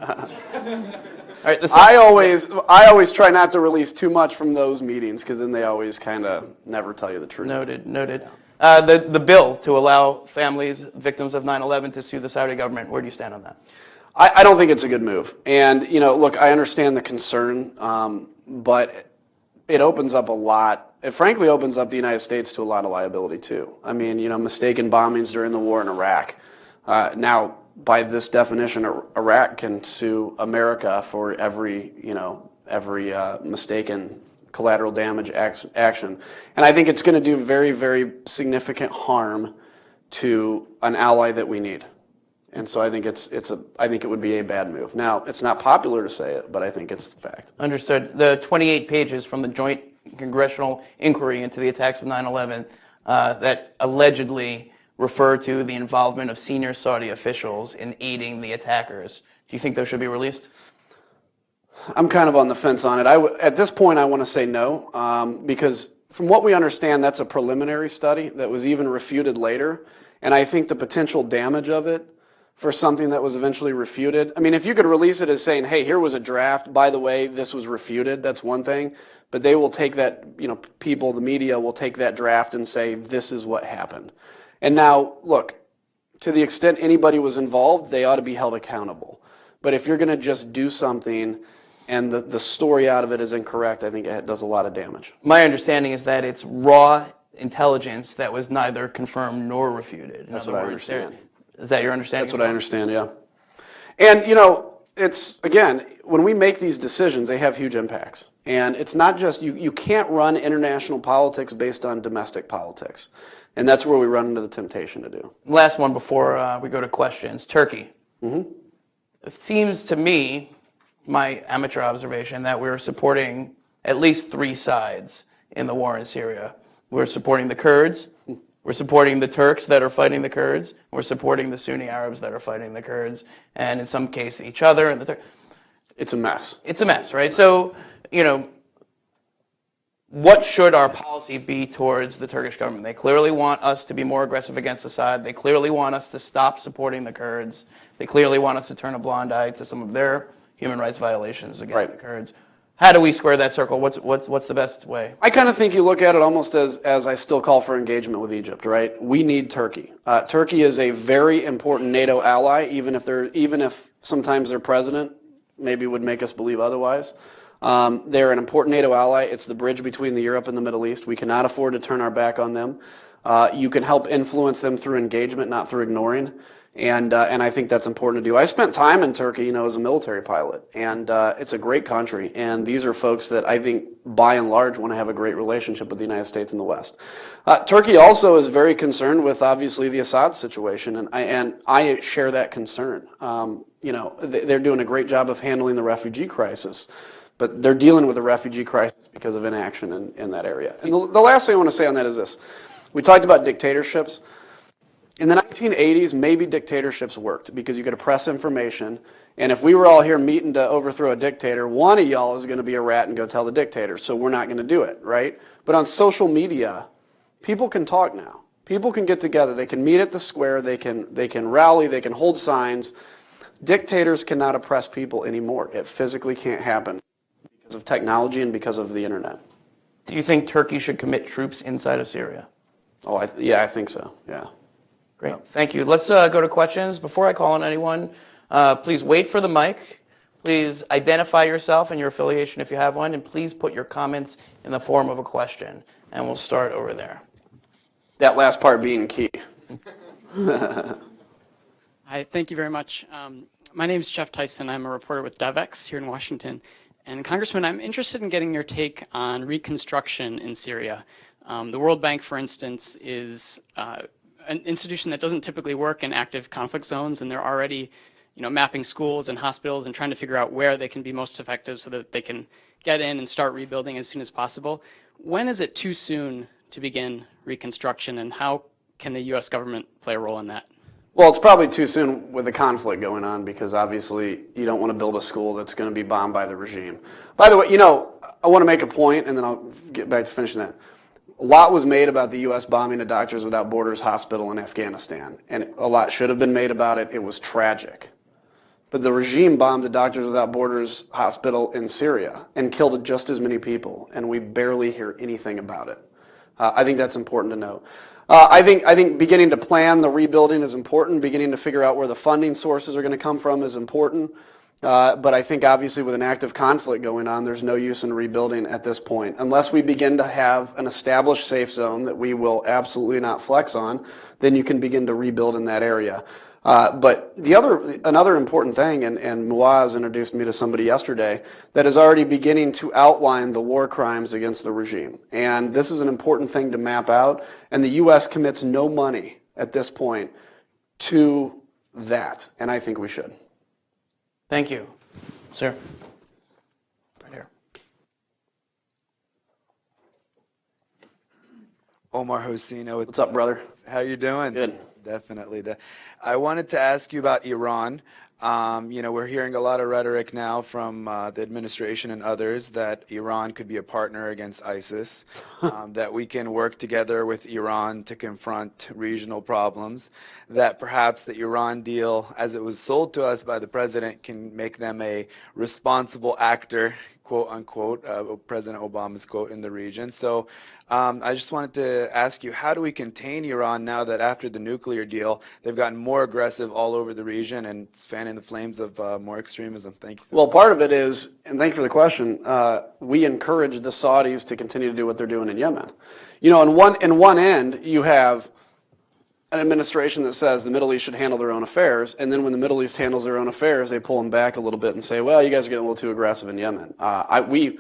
All right, I always try not to release too much from those meetings because then they always kind of never tell you the truth. Noted. The bill to allow families, victims of 9/11 to sue the Saudi government, where do you stand on that? I don't think it's a good move. And, look, I understand the concern, but it opens up a lot. It frankly opens up the United States to a lot of liability, too. I mean, mistaken bombings during the war in Iraq. Now, by this definition, Iraq can sue America for every mistaken collateral damage action. And I think it's going to do very, very significant harm to an ally that we need. And so I think I think it would be a bad move. Now, it's not popular to say it, but I think it's the fact. Understood. The 28 pages from the joint congressional inquiry into the attacks of 9/11 that allegedly refer to the involvement of senior Saudi officials in aiding the attackers. Do you think those should be released? I'm kind of on the fence on it. At this point, I want to say no, because from what we understand, that's a preliminary study that was even refuted later. And I think the potential damage of it for something that was eventually refuted, I mean, if you could release it as saying, hey, here was a draft, by the way, this was refuted, that's one thing. But they will take that, the media will take that draft and say, this is what happened. And now, look, To the extent anybody was involved, they ought to be held accountable. But if you're going to just do something and the story out of it is incorrect, I think it does a lot of damage. My understanding is that it's raw intelligence that was neither confirmed nor refuted. That's what I understand. Is that your understanding? That's what I understand, yeah. And, you know, it's, again, when we make these decisions, they have huge impacts. And it's not just, you can't run international politics based on domestic politics. And that's where we run into the temptation to do. Last one before we go to questions. Turkey. Mm-hmm. It seems to me, my amateur observation, that we're supporting at least three sides in the war in Syria. We're supporting the Kurds, we're supporting the Turks that are fighting the Kurds, we're supporting the Sunni Arabs that are fighting the Kurds, and in some cases each other. And it's a mess. It's a mess, right? So, you know, what should our policy be towards the Turkish government? They clearly want us to be more aggressive against Assad. They clearly want us to stop supporting the Kurds. They clearly want us to turn a blind eye to some of their human rights violations against the Kurds. How do we square that circle? What's the best way? I kind of think you look at it almost as I still call for engagement with Egypt, right? We need Turkey. Turkey is a very important NATO ally, even if sometimes their president maybe would make us believe otherwise. They're an important NATO ally. It's the bridge between Europe and the Middle East. We cannot afford to turn our back on them. You can help influence them through engagement, not through ignoring. And I think that's important to do. I spent time in Turkey, you know, as a military pilot, and it's a great country. And these are folks that I think, by and large, want to have a great relationship with the United States and the West. Turkey also is very concerned with, obviously, the Assad situation, and I share that concern. You know, they're doing a great job of handling the refugee crisis, but they're dealing with the refugee crisis because of inaction in that area. And the last thing I want to say on that is this: we talked about dictatorships. In the 1980s, maybe dictatorships worked because you could oppress information, and if we were all here meeting to overthrow a dictator, one of y'all is going to be a rat and go tell the dictator, so we're not going to do it, right? But on social media, people can talk now. People can get together. They can meet at the square. They can rally. They can hold signs. Dictators cannot oppress people anymore. It physically can't happen because of technology and because of the internet. Do you think Turkey should commit troops inside of Syria? Oh, yeah, I think so, yeah. Great, thank you. Let's go to questions. Before I call on anyone, please wait for the mic. Please identify yourself and your affiliation if you have one, and please put your comments in the form of a question. And we'll start over there. That last part being key. Hi, thank you very much. My name is Jeff Tyson. I'm a reporter with DevEx here in Washington. And Congressman, I'm interested in getting your take on reconstruction in Syria. The World Bank, for instance, is an institution that doesn't typically work in active conflict zones, and they're already, you know, mapping schools and hospitals and trying to figure out where they can be most effective so that they can get in and start rebuilding as soon as possible. When is it too soon to begin reconstruction, and how can the U.S. government play a role in that? Well, it's probably too soon with the conflict going on because obviously you don't want to build a school that's going to be bombed by the regime. By the way, you know, I want to make a point, and then I'll get back to finishing that. A lot was made about the U.S. bombing a Doctors Without Borders hospital in Afghanistan, and a lot should have been made about it. It was tragic. But the regime bombed the Doctors Without Borders hospital in Syria and killed just as many people, and we barely hear anything about it. I think that's important to know. I think beginning to plan the rebuilding is important. Beginning to figure out where the funding sources are going to come from is important. But I think obviously with an active conflict going on, there's no use in rebuilding at this point. Unless we begin to have an established safe zone that we will absolutely not flex on, then you can begin to rebuild in that area. But another important thing, and Muaz introduced me to somebody yesterday, that is already beginning to outline the war crimes against the regime. And this is an important thing to map out, and the U.S. commits no money at this point to that, and I think we should. Thank you. Sir. Right here. Omar Hosino. What's up, brother? How you doing? Good. Definitely. I wanted to ask you about Iran. You know, we're hearing a lot of rhetoric now from the administration and others that Iran could be a partner against ISIS, that we can work together with Iran to confront regional problems, that perhaps the Iran deal, as it was sold to us by the president, can make them a responsible actor, quote unquote, President Obama's quote in the region. So I just wanted to ask you, how do we contain Iran now that after the nuclear deal, they've gotten more aggressive all over the region and it's fanning the flames of more extremism? Thank you. Well, part of it is, and thank you for the question, we encourage the Saudis to continue to do what they're doing in Yemen. You know, in one end, you have an administration that says the Middle East should handle their own affairs, and then when the Middle East handles their own affairs, they pull them back a little bit and say, well, you guys are getting a little too aggressive in Yemen. We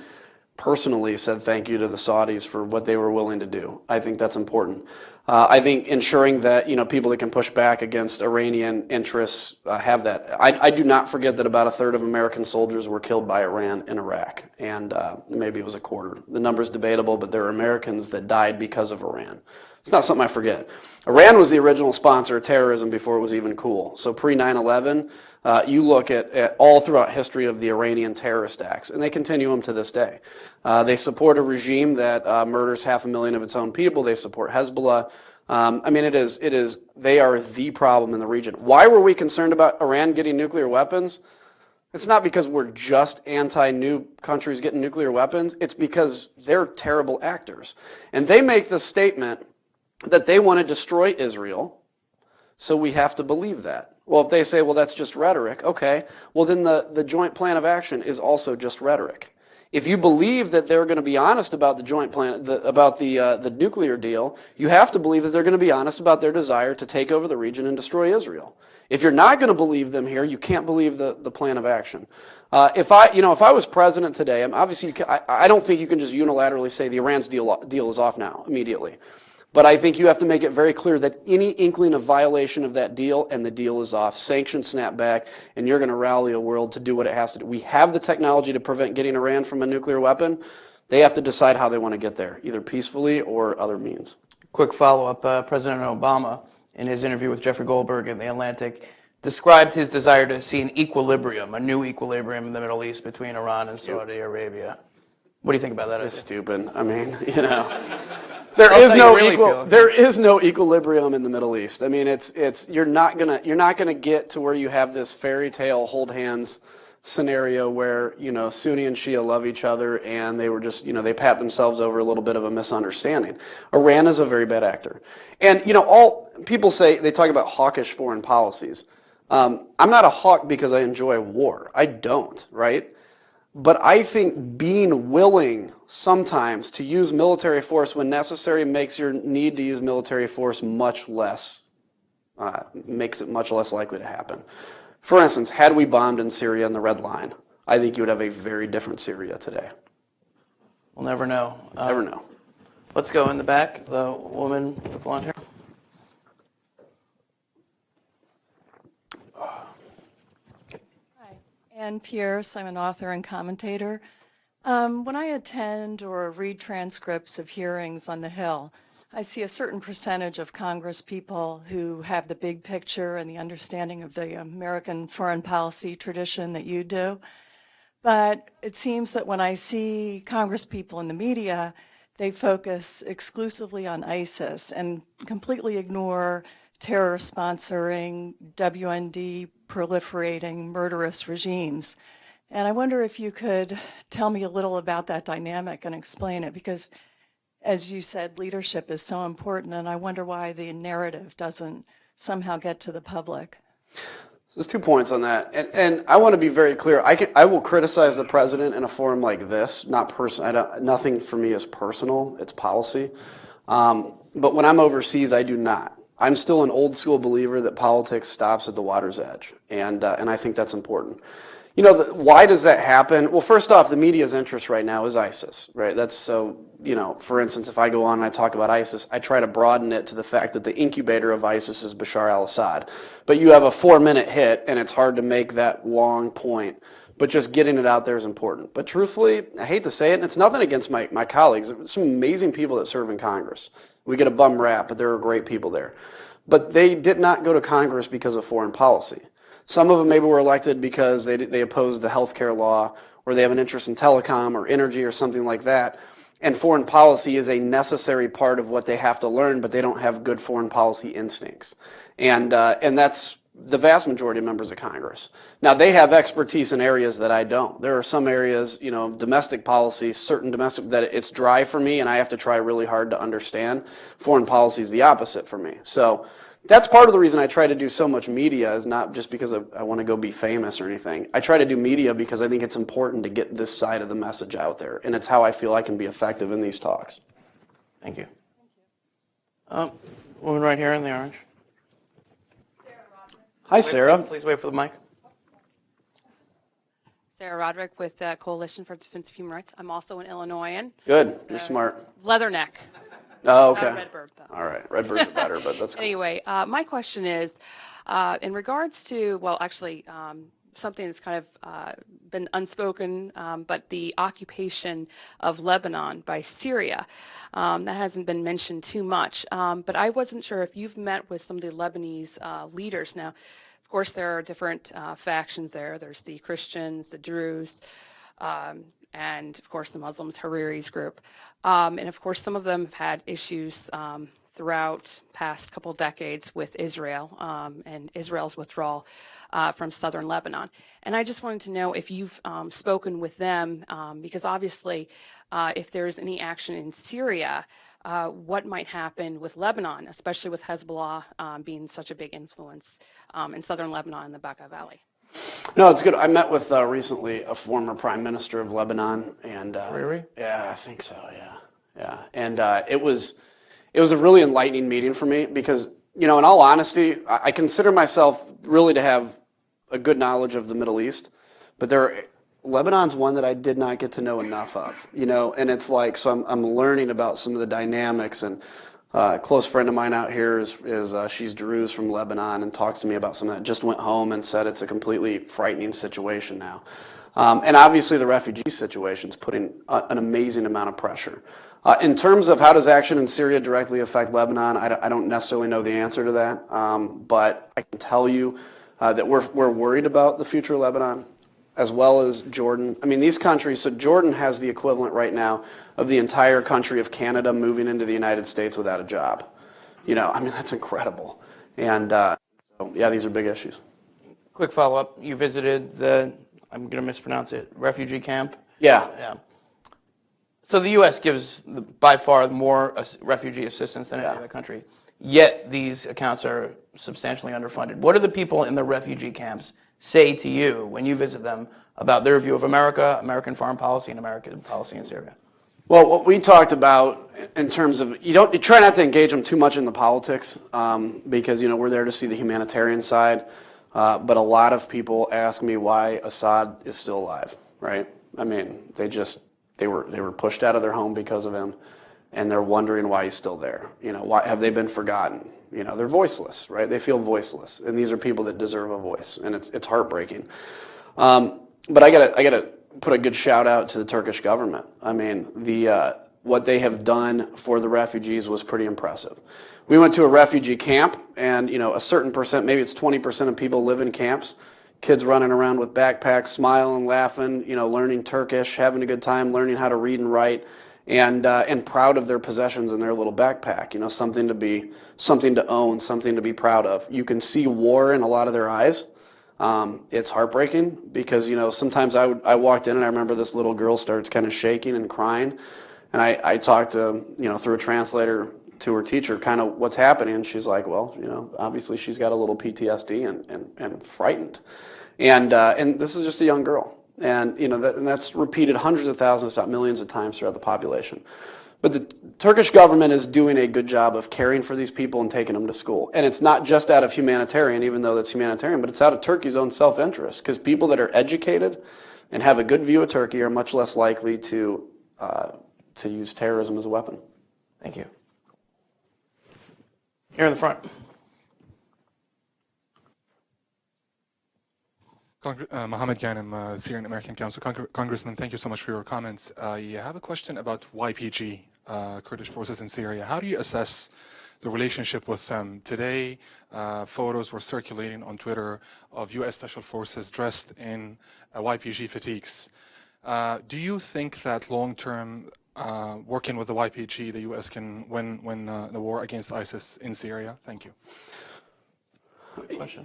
personally said thank you to the Saudis for what they were willing to do. I think that's important. I think ensuring that, you know, people that can push back against Iranian interests have that. I do not forget that about a third of American soldiers were killed by Iran in Iraq, and maybe it was a quarter. The number's debatable, but there are Americans that died because of Iran. It's not something I forget. Iran was the original sponsor of terrorism before it was even cool. So pre 9/11, you look at all throughout history of the Iranian terrorist acts, and they continue them to this day. They support a regime that murders 500,000 of its own people. They support Hezbollah. I mean, they are the problem in the region. Why were we concerned about Iran getting nuclear weapons? It's not because we're just anti-new countries getting nuclear weapons. It's because they're terrible actors. And they make the statement that they want to destroy Israel, so we have to believe that. Well, if they say, well, that's just rhetoric, okay, well, then the joint plan of action is also just rhetoric. If you believe that they're going to be honest about the joint plan, about the nuclear deal, you have to believe that they're going to be honest about their desire to take over the region and destroy Israel. If you're not going to believe them here, you can't believe the plan of action. If I was president today, obviously I don't think you can just unilaterally say the Iran's deal is off now immediately. But I think you have to make it very clear that any inkling of violation of that deal, and the deal is off, sanctions snap back, and you're going to rally a world to do what it has to do. We have the technology to prevent getting Iran from a nuclear weapon. They have to decide how they want to get there, either peacefully or other means. Quick follow-up, President Obama, in his interview with Jeffrey Goldberg in The Atlantic, described his desire to see an equilibrium, a new equilibrium in the Middle East between Iran and Saudi Arabia. What do you think about that? It's stupid. I mean, you know. There is no equilibrium in the Middle East. I mean, you're not gonna get to where you have this fairy tale hold hands scenario where, you know, Sunni and Shia love each other and they were just, you know, they pat themselves over a little bit of a misunderstanding. Iran is a very bad actor. And, you know, all people say, they talk about hawkish foreign policies. I'm not a hawk because I enjoy war. I don't, right? But I think being willing sometimes to use military force when necessary makes your need to use military force much less, makes it much less likely to happen. For instance, had we bombed in Syria in the Red Line, I think you would have a very different Syria today. We'll never know. Never know. Let's go in the back, the woman with the blonde hair. Ann Pierce, I'm an author and commentator. When I attend or read transcripts of hearings on the Hill, I see a certain percentage of Congress people who have the big picture and the understanding of the American foreign policy tradition that you do. But it seems that when I see Congress people in the media, they focus exclusively on ISIS and completely ignore terror sponsoring, WND proliferating murderous regimes. And I wonder if you could tell me a little about that dynamic and explain it, because as you said, leadership is so important, and I wonder why the narrative doesn't somehow get to the public. So there's 2 points on that, and I want to be very clear. I will criticize the president in a forum like this, not personal. Nothing for me is personal; it's policy. But when I'm overseas, I do not. I'm still an old school believer that politics stops at the water's edge, and I think that's important. You know, why does that happen? Well, first off, the media's interest right now is ISIS, right? That's so, you know, for instance, if I go on and I talk about ISIS, I try to broaden it to the fact that the incubator of ISIS is Bashar al-Assad. But you have a 4-minute hit, and it's hard to make that long point. But just getting it out there is important. But truthfully, I hate to say it, and it's nothing against my colleagues. There's some amazing people that serve in Congress. We get a bum rap, but there are great people there. But they did not go to Congress because of foreign policy. Some of them maybe were elected because they opposed the health care law, or they have an interest in telecom or energy or something like that. And foreign policy is a necessary part of what they have to learn, but they don't have good foreign policy instincts. And that's the vast majority of members of Congress. Now, they have expertise in areas that I don't. There are some areas, you know, domestic policy, certain domestic, that it's dry for me and I have to try really hard to understand. Foreign policy is the opposite for me. So that's part of the reason I try to do so much media, is not just because I want to go be famous or anything. I try to do media because I think it's important to get this side of the message out there, and it's how I feel I can be effective in these talks. Thank you. Woman right here in the orange. Hi, Sarah. Please wait for the mic. Sarah Roderick with Coalition for Defense of Human Rights. I'm also an Illinoisan. Good. You're smart. Leatherneck. Oh, okay. Not Redbird, though. All right. Redbirds are better, but that's cool. Anyway, my question is, in regards to, well, actually, something that's kind of been unspoken, but the occupation of Lebanon by Syria. That hasn't been mentioned too much, but I wasn't sure if you've met with some of the Lebanese leaders. Now, of course, there are different factions there. There's the Christians, the Druze, and of course the Muslims, Hariri's group. And of course, some of them have had issues throughout past couple decades with Israel and Israel's withdrawal from southern Lebanon. And I just wanted to know if you've spoken with them, because obviously if there's any action in Syria, what might happen with Lebanon, especially with Hezbollah being such a big influence in southern Lebanon and the Bekaa Valley. No, it's good. I met with recently a former prime minister of Lebanon, and Hariri? yeah, I think so. Yeah. And it was a really enlightening meeting for me because, you know, in all honesty, I consider myself really to have a good knowledge of the Middle East, but Lebanon's one that I did not get to know enough of, you know, and it's like, so I'm learning about some of the dynamics, and a close friend of mine out here she's Druze from Lebanon and talks to me about some of that. Just went home and said it's a completely frightening situation now. And obviously the refugee situation is putting an amazing amount of pressure. In terms of how does action in Syria directly affect Lebanon, I don't necessarily know the answer to that, but I can tell you that we're worried about the future of Lebanon, as well as Jordan. I mean, these countries, so Jordan has the equivalent right now of the entire country of Canada moving into the United States without a job. You know, I mean, that's incredible. And so, yeah, these are big issues. Quick follow-up. You visited I'm going to mispronounce it, refugee camp? Yeah. So the U.S. gives by far more refugee assistance than any other country, yet these accounts are substantially underfunded. What do the people in the refugee camps say to you when you visit them about their view of America, American foreign policy, and American policy in Syria? Well, what we talked about in terms of, you try not to engage them too much in the politics because, you know, we're there to see the humanitarian side. But a lot of people ask me why Assad is still alive, right? I mean, they were pushed out of their home because of him, and they're wondering why he's still there. You know, why have they been forgotten? You know, they're voiceless, right? They feel voiceless, and these are people that deserve a voice, and it's heartbreaking. But I gotta put a good shout out to the Turkish government. I mean, what they have done for the refugees was pretty impressive. We went to a refugee camp, and you know, a certain percent, maybe it's 20% of people live in camps. Kids running around with backpacks, smiling, laughing, you know, learning Turkish, having a good time, learning how to read and write, and proud of their possessions in their little backpack. You know, something to own, something to be proud of. You can see war in a lot of their eyes. It's heartbreaking because, you know, sometimes I walked in and I remember this little girl starts kind of shaking and crying, and I talked to, you know, through a translator to her teacher kind of what's happening, and she's like, well, you know, obviously she's got a little PTSD and frightened, and this is just a young girl, and you know that's repeated hundreds of thousands, if not millions of times throughout the population. But the Turkish government is doing a good job of caring for these people and taking them to school, and it's not just out of humanitarian, even though that's humanitarian, but it's out of Turkey's own self-interest, because people that are educated and have a good view of Turkey are much less likely to use terrorism as a weapon. Thank you. Here in the front. Mohammed Ghanem, Syrian American Council. Congressman, thank you so much for your comments. I have a question about YPG, Kurdish forces in Syria. How do you assess the relationship with them? Today, photos were circulating on Twitter of U.S. Special Forces dressed in YPG fatigues. Do you think that long-term working with the YPG, the U.S. can win the war against ISIS in Syria? Thank you.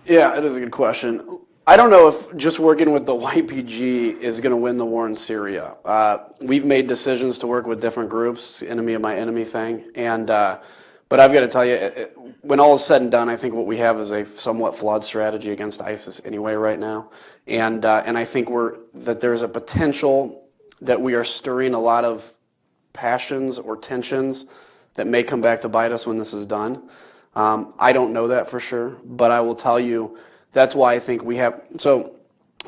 Yeah, it is a good question. I don't know if just working with the YPG is going to win the war in Syria. We've made decisions to work with different groups, enemy of my enemy thing, and but I've got to tell you, when all is said and done, I think what we have is a somewhat flawed strategy against ISIS anyway right now, and I think that there's a potential that we are stirring a lot of passions or tensions that may come back to bite us when this is done. I don't know that for sure, but I will tell you that's why I think we have, so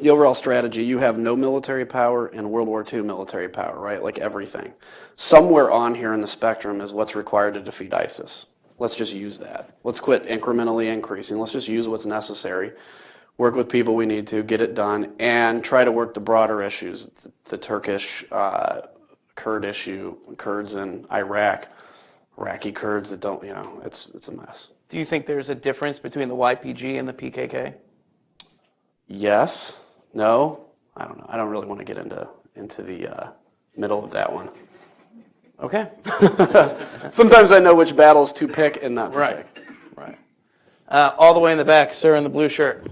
the overall strategy, you have no military power and World War II military power, right? Like everything. Somewhere on here in the spectrum is what's required to defeat ISIS. Let's just use that. Let's quit incrementally increasing. Let's just use what's necessary. Work with people we need to, get it done, and try to work the broader issues, the Turkish Kurd issue, Kurds in Iraq, Iraqi Kurds that don't, it's a mess. Do you think there's a difference between the YPG and the PKK? Yes. No. I don't know. I don't really want to get into the middle of that one. Okay. Sometimes I know which battles to pick and not to pick. Right. All the way in the back, sir, in the blue shirt.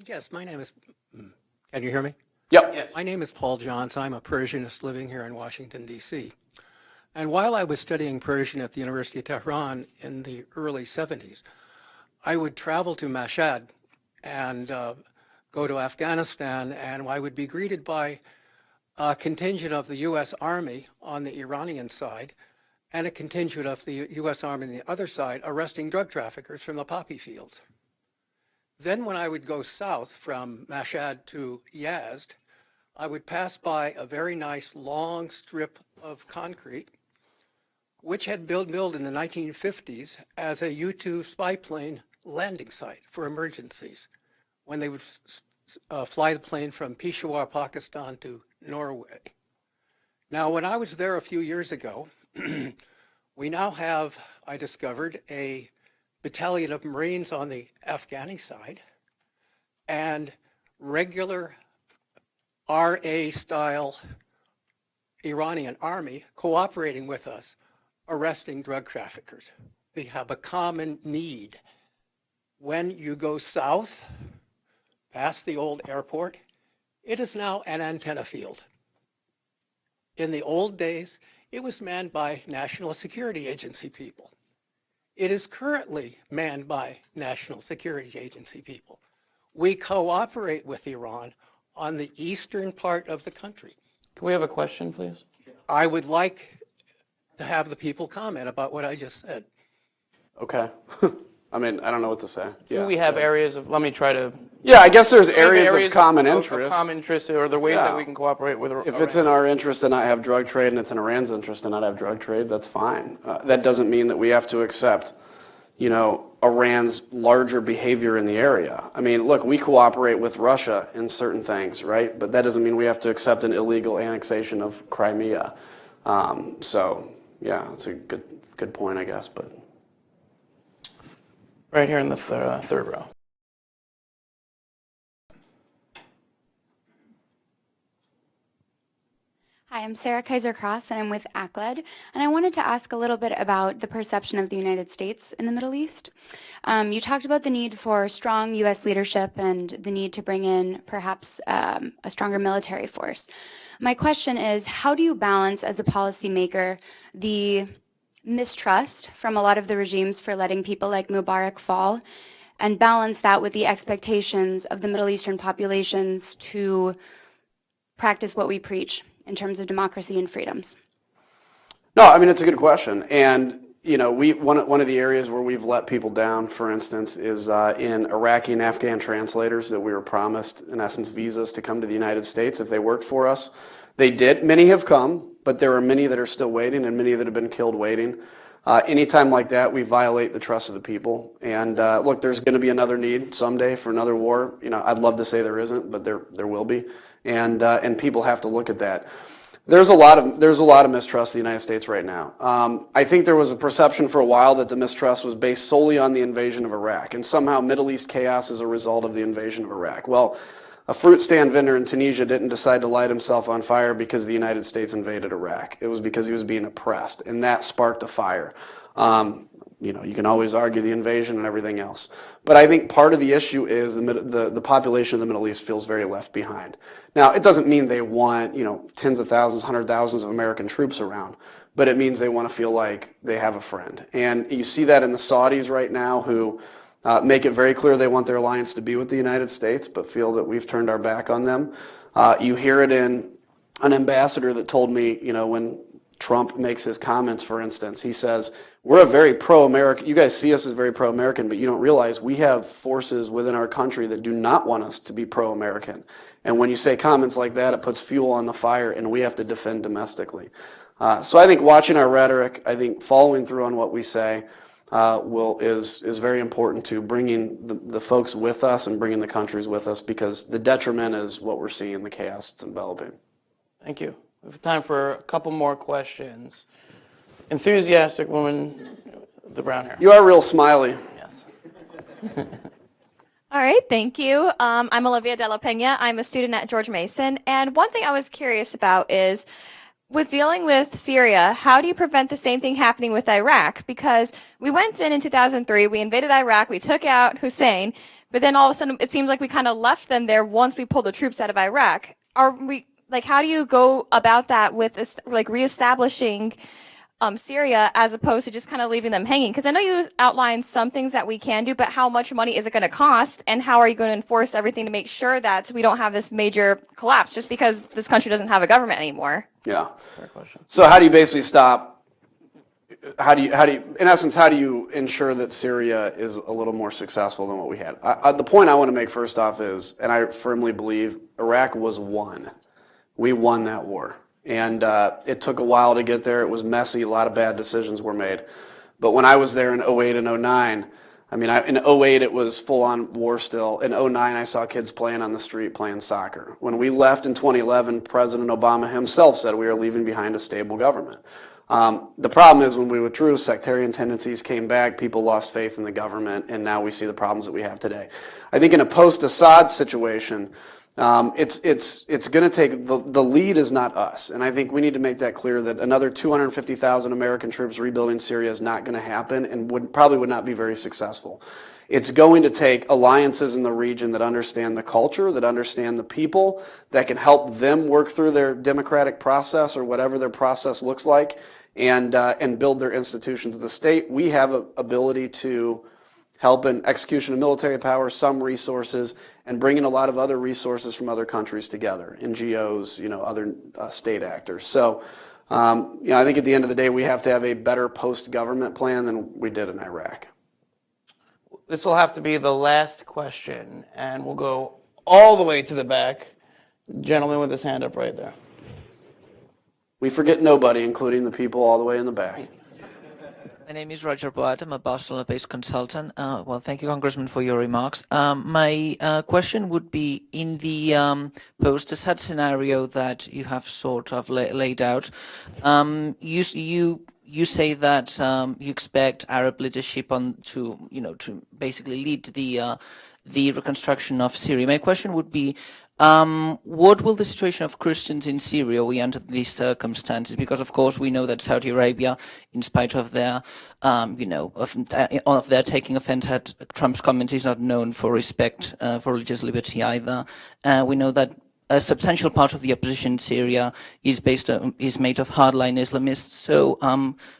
Yes, my name is. Can you hear me? Yep. Yes. My name is Paul Johns. I'm a Persianist living here in Washington, D.C. And while I was studying Persian at the University of Tehran in the early 70s, I would travel to Mashhad and go to Afghanistan, and I would be greeted by a contingent of the U.S. Army on the Iranian side and a contingent of the U.S. Army on the other side arresting drug traffickers from the poppy fields. Then when I would go south from Mashhad to Yazd, I would pass by a very nice long strip of concrete which had been built in the 1950s as a U-2 spy plane landing site for emergencies when they would fly the plane from Peshawar, Pakistan to Norway. Now, when I was there a few years ago, we now have, I discovered, a battalion of Marines on the Afghani side and regular RA-style Iranian army cooperating with us, arresting drug traffickers. We have a common need. When you go south, past the old airport, it is now an antenna field. In the old days, it was manned by National Security Agency people. It is currently manned by National Security Agency people. We cooperate with Iran on the eastern part of the country. Can we have a question, please? I would like to have the people comment about what I just said. Okay. I mean, I don't know what to say. Do we have areas of, let me try to. Yeah, I guess there's areas of common interest. Of common interest, or are there ways that we can cooperate with Iran? If it's in our interest to not have drug trade and it's in Iran's interest to not have drug trade, that's fine. That doesn't mean that we have to accept, Iran's larger behavior in the area. I mean, look, we cooperate with Russia in certain things, right? But that doesn't mean we have to accept an illegal annexation of Crimea. So, yeah, it's a good point, I guess. But right here in the third row. Hi, I'm Sarah Kaiser-Cross, and I'm with ACLED, and I wanted to ask a little bit about the perception of the United States in the Middle East. You talked about the need for strong U.S. leadership and the need to bring in perhaps a stronger military force. My question is, how do you balance as a policymaker the mistrust from a lot of the regimes for letting people like Mubarak fall, and balance that with the expectations of the Middle Eastern populations to practice what we preach in terms of democracy and freedoms? no, I mean, it's a good question. And, one of the areas where we've let people down, for instance, is in Iraqi and Afghan translators that we were promised, in essence, visas to come to the United States if they worked for us. They did. Many have come, but there are many that are still waiting and many that have been killed waiting. Anytime like that, we violate the trust of the people. And look, there's going to be another need someday for another war. I'd love to say there isn't, but there will be. And people have to look at that. There's a lot of mistrust in the United States right now. I think there was a perception for a while that the mistrust was based solely on the invasion of Iraq, and somehow Middle East chaos is a result of the invasion of Iraq. Well, a fruit stand vendor in Tunisia didn't decide to light himself on fire because the United States invaded Iraq. It was because he was being oppressed, and that sparked a fire. You can always argue the invasion and everything else. But I think part of the issue is the population of the Middle East feels very left behind. Now, it doesn't mean they want, tens of thousands, 100,000s of American troops around, but it means they want to feel like they have a friend. And you see that in the Saudis right now, who make it very clear they want their alliance to be with the United States, but feel that we've turned our back on them. You hear it in an ambassador that told me, when Trump makes his comments, for instance, he says, we're a very pro-American, you guys see us as very pro-American, but you don't realize we have forces within our country that do not want us to be pro-American. And when you say comments like that, it puts fuel on the fire, and we have to defend domestically. So I think watching our rhetoric, I think following through on what we say is very important to bringing the folks with us and bringing the countries with us, because the detriment is what we're seeing, the chaos that's enveloping. Thank you. We have time for a couple more questions. Enthusiastic woman, the brown hair. You are real smiley. Yes. All right, thank you. I'm Olivia De La Pena. I'm a student at George Mason. And one thing I was curious about is, with dealing with Syria, how do you prevent the same thing happening with Iraq? Because we went in 2003, we invaded Iraq, we took out Hussein, but then all of a sudden it seems like we kind of left them there once we pulled the troops out of Iraq. How do you go about that with reestablishing Syria as opposed to just kind of leaving them hanging? Because I know you outlined some things that we can do, but how much money is it going to cost, and how are you going to enforce everything to make sure that we don't have this major collapse just because this country doesn't have a government anymore? Yeah. Fair question. So how do you basically stop? How do you ensure that Syria is a little more successful than what we had? The point I want to make first off is, and I firmly believe, Iraq was won. We won that war. And it took a while to get there. It was messy. A lot of bad decisions were made. But when I was there in 08 and 09, in 08 it was full-on war still. In 09 I saw kids playing on the street, playing soccer. When we left in 2011, President Obama himself said we are leaving behind a stable government. The problem is when we withdrew, sectarian tendencies came back, people lost faith in the government, and now we see the problems that we have today. I think in a post-Assad situation, it's going to take, the lead is not us. And I think we need to make that clear, that another 250,000 American troops rebuilding Syria is not going to happen, and probably would not be very successful. It's going to take alliances in the region that understand the culture, that understand the people, that can help them work through their democratic process or whatever their process looks like, and build their institutions of the state. We have an ability to help in execution of military power, some resources, and bringing a lot of other resources from other countries together, NGOs, other state actors. So, I think at the end of the day, we have to have a better post-government plan than we did in Iraq. This will have to be the last question, and we'll go all the way to the back. Gentleman with his hand up right there. We forget nobody, including the people all the way in the back. My name is Roger Boat. I'm a Barcelona-based consultant. Well, thank you, Congressman, for your remarks. My question would be, in the post-Assad scenario that you have sort of laid out, you say that you expect Arab leadership to basically lead the reconstruction of Syria. My question would be, what will the situation of Christians in Syria be under these circumstances? Because of course we know that Saudi Arabia, in spite of their, of their taking offense at Trump's comments, is not known for respect for religious liberty either. We know that a substantial part of the opposition in Syria is made of hardline Islamists. So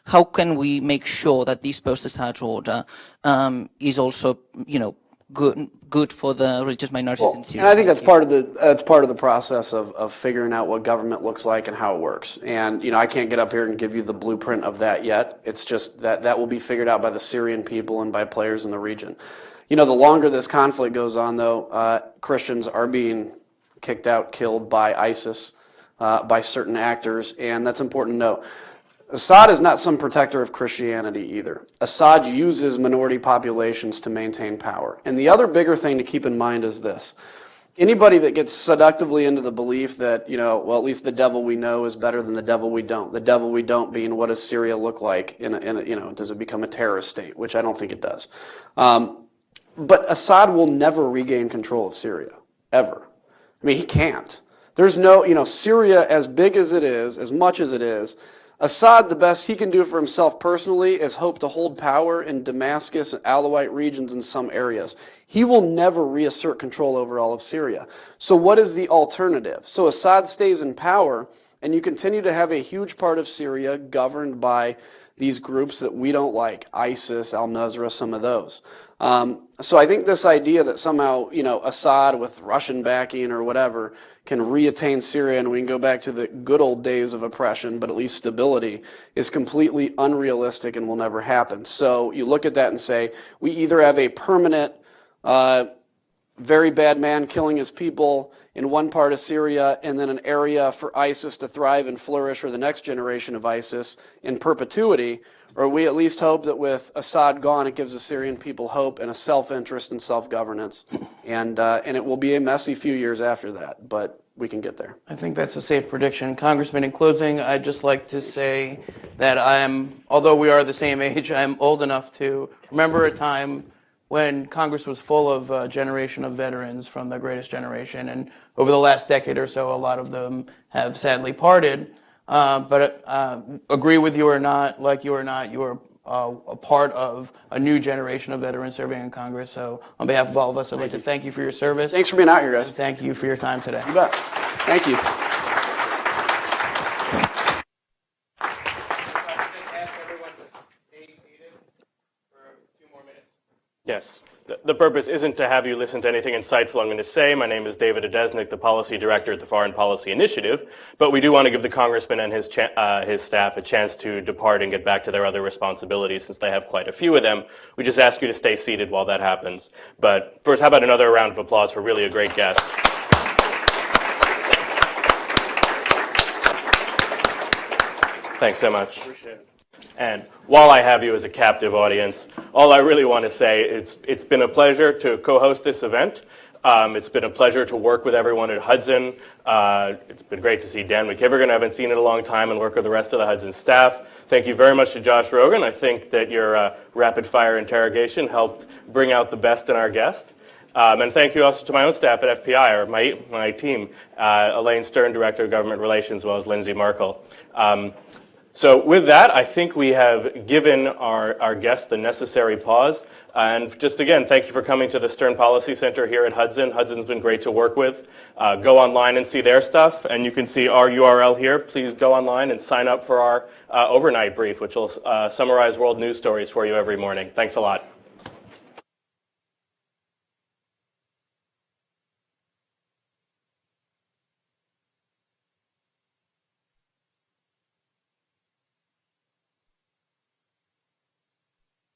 how can we make sure that this post-Assad order is also, good for the religious minorities in Syria? And I think that's part of the process of figuring out what government looks like and how it works. And I can't get up here and give you the blueprint of that yet. It's just that will be figured out by the Syrian people and by players in the region. The longer this conflict goes on, though, Christians are being kicked out, killed by ISIS, by certain actors, and that's important to know. Assad is not some protector of Christianity either. Assad uses minority populations to maintain power. And the other bigger thing to keep in mind is this. Anybody that gets seductively into the belief that, well, at least the devil we know is better than the devil we don't. The devil we don't being, what does Syria look like? Does it become a terrorist state? Which I don't think it does. But Assad will never regain control of Syria, ever. He can't. There's no, Syria, as big as it is, as much as it is, Assad, the best he can do for himself personally is hope to hold power in Damascus and Alawite regions in some areas. He will never reassert control over all of Syria. So what is the alternative? So Assad stays in power, and you continue to have a huge part of Syria governed by these groups that we don't like, ISIS, al-Nusra, some of those. So I think this idea that somehow, Assad with Russian backing or whatever can reattain Syria and we can go back to the good old days of oppression, but at least stability, is completely unrealistic and will never happen. So you look at that and say, we either have a permanent, very bad man killing his people in one part of Syria and then an area for ISIS to thrive and flourish, or the next generation of ISIS in perpetuity, or we at least hope that with Assad gone, it gives the Syrian people hope and a self-interest and self-governance. And it will be a messy few years after that, but we can get there. I think that's a safe prediction. Congressman, in closing, I'd just like to say that although we are the same age, I'm old enough to remember a time when Congress was full of a generation of veterans from the greatest generation. And over the last decade or so, a lot of them have sadly parted. But agree with you or not, like you or not, you are a part of a new generation of veterans serving in Congress. So on behalf of all of us, I'd like to thank you for your service. Thanks for being out here, guys. And thank you for your time today. You bet. Thank you. Yes. The purpose isn't to have you listen to anything insightful I'm going to say. My name is David Adesnik, the Policy Director at the Foreign Policy Initiative, but we do want to give the Congressman and his staff a chance to depart and get back to their other responsibilities, since they have quite a few of them. We just ask you to stay seated while that happens. But first, how about another round of applause for really a great guest? Thanks so much. Appreciate it. And while I have you as a captive audience, all I really want to say is it's been a pleasure to co-host this event. It's been a pleasure to work with everyone at Hudson. It's been great to see Dan McKivergan. I haven't seen in a long time, and work with the rest of the Hudson staff. Thank you very much to Josh Rogin. I think that your rapid-fire interrogation helped bring out the best in our guest. And thank you also to my own staff at FPI, or my team, Elaine Stern, Director of Government Relations, as well as Lindsay Markle. So with that, I think we have given our guests the necessary pause. And just again, thank you for coming to the Stern Policy Center here at Hudson. Hudson's been great to work with. Go online and see their stuff, and you can see our URL here. Please go online and sign up for our overnight brief, which will summarize world news stories for you every morning. Thanks a lot.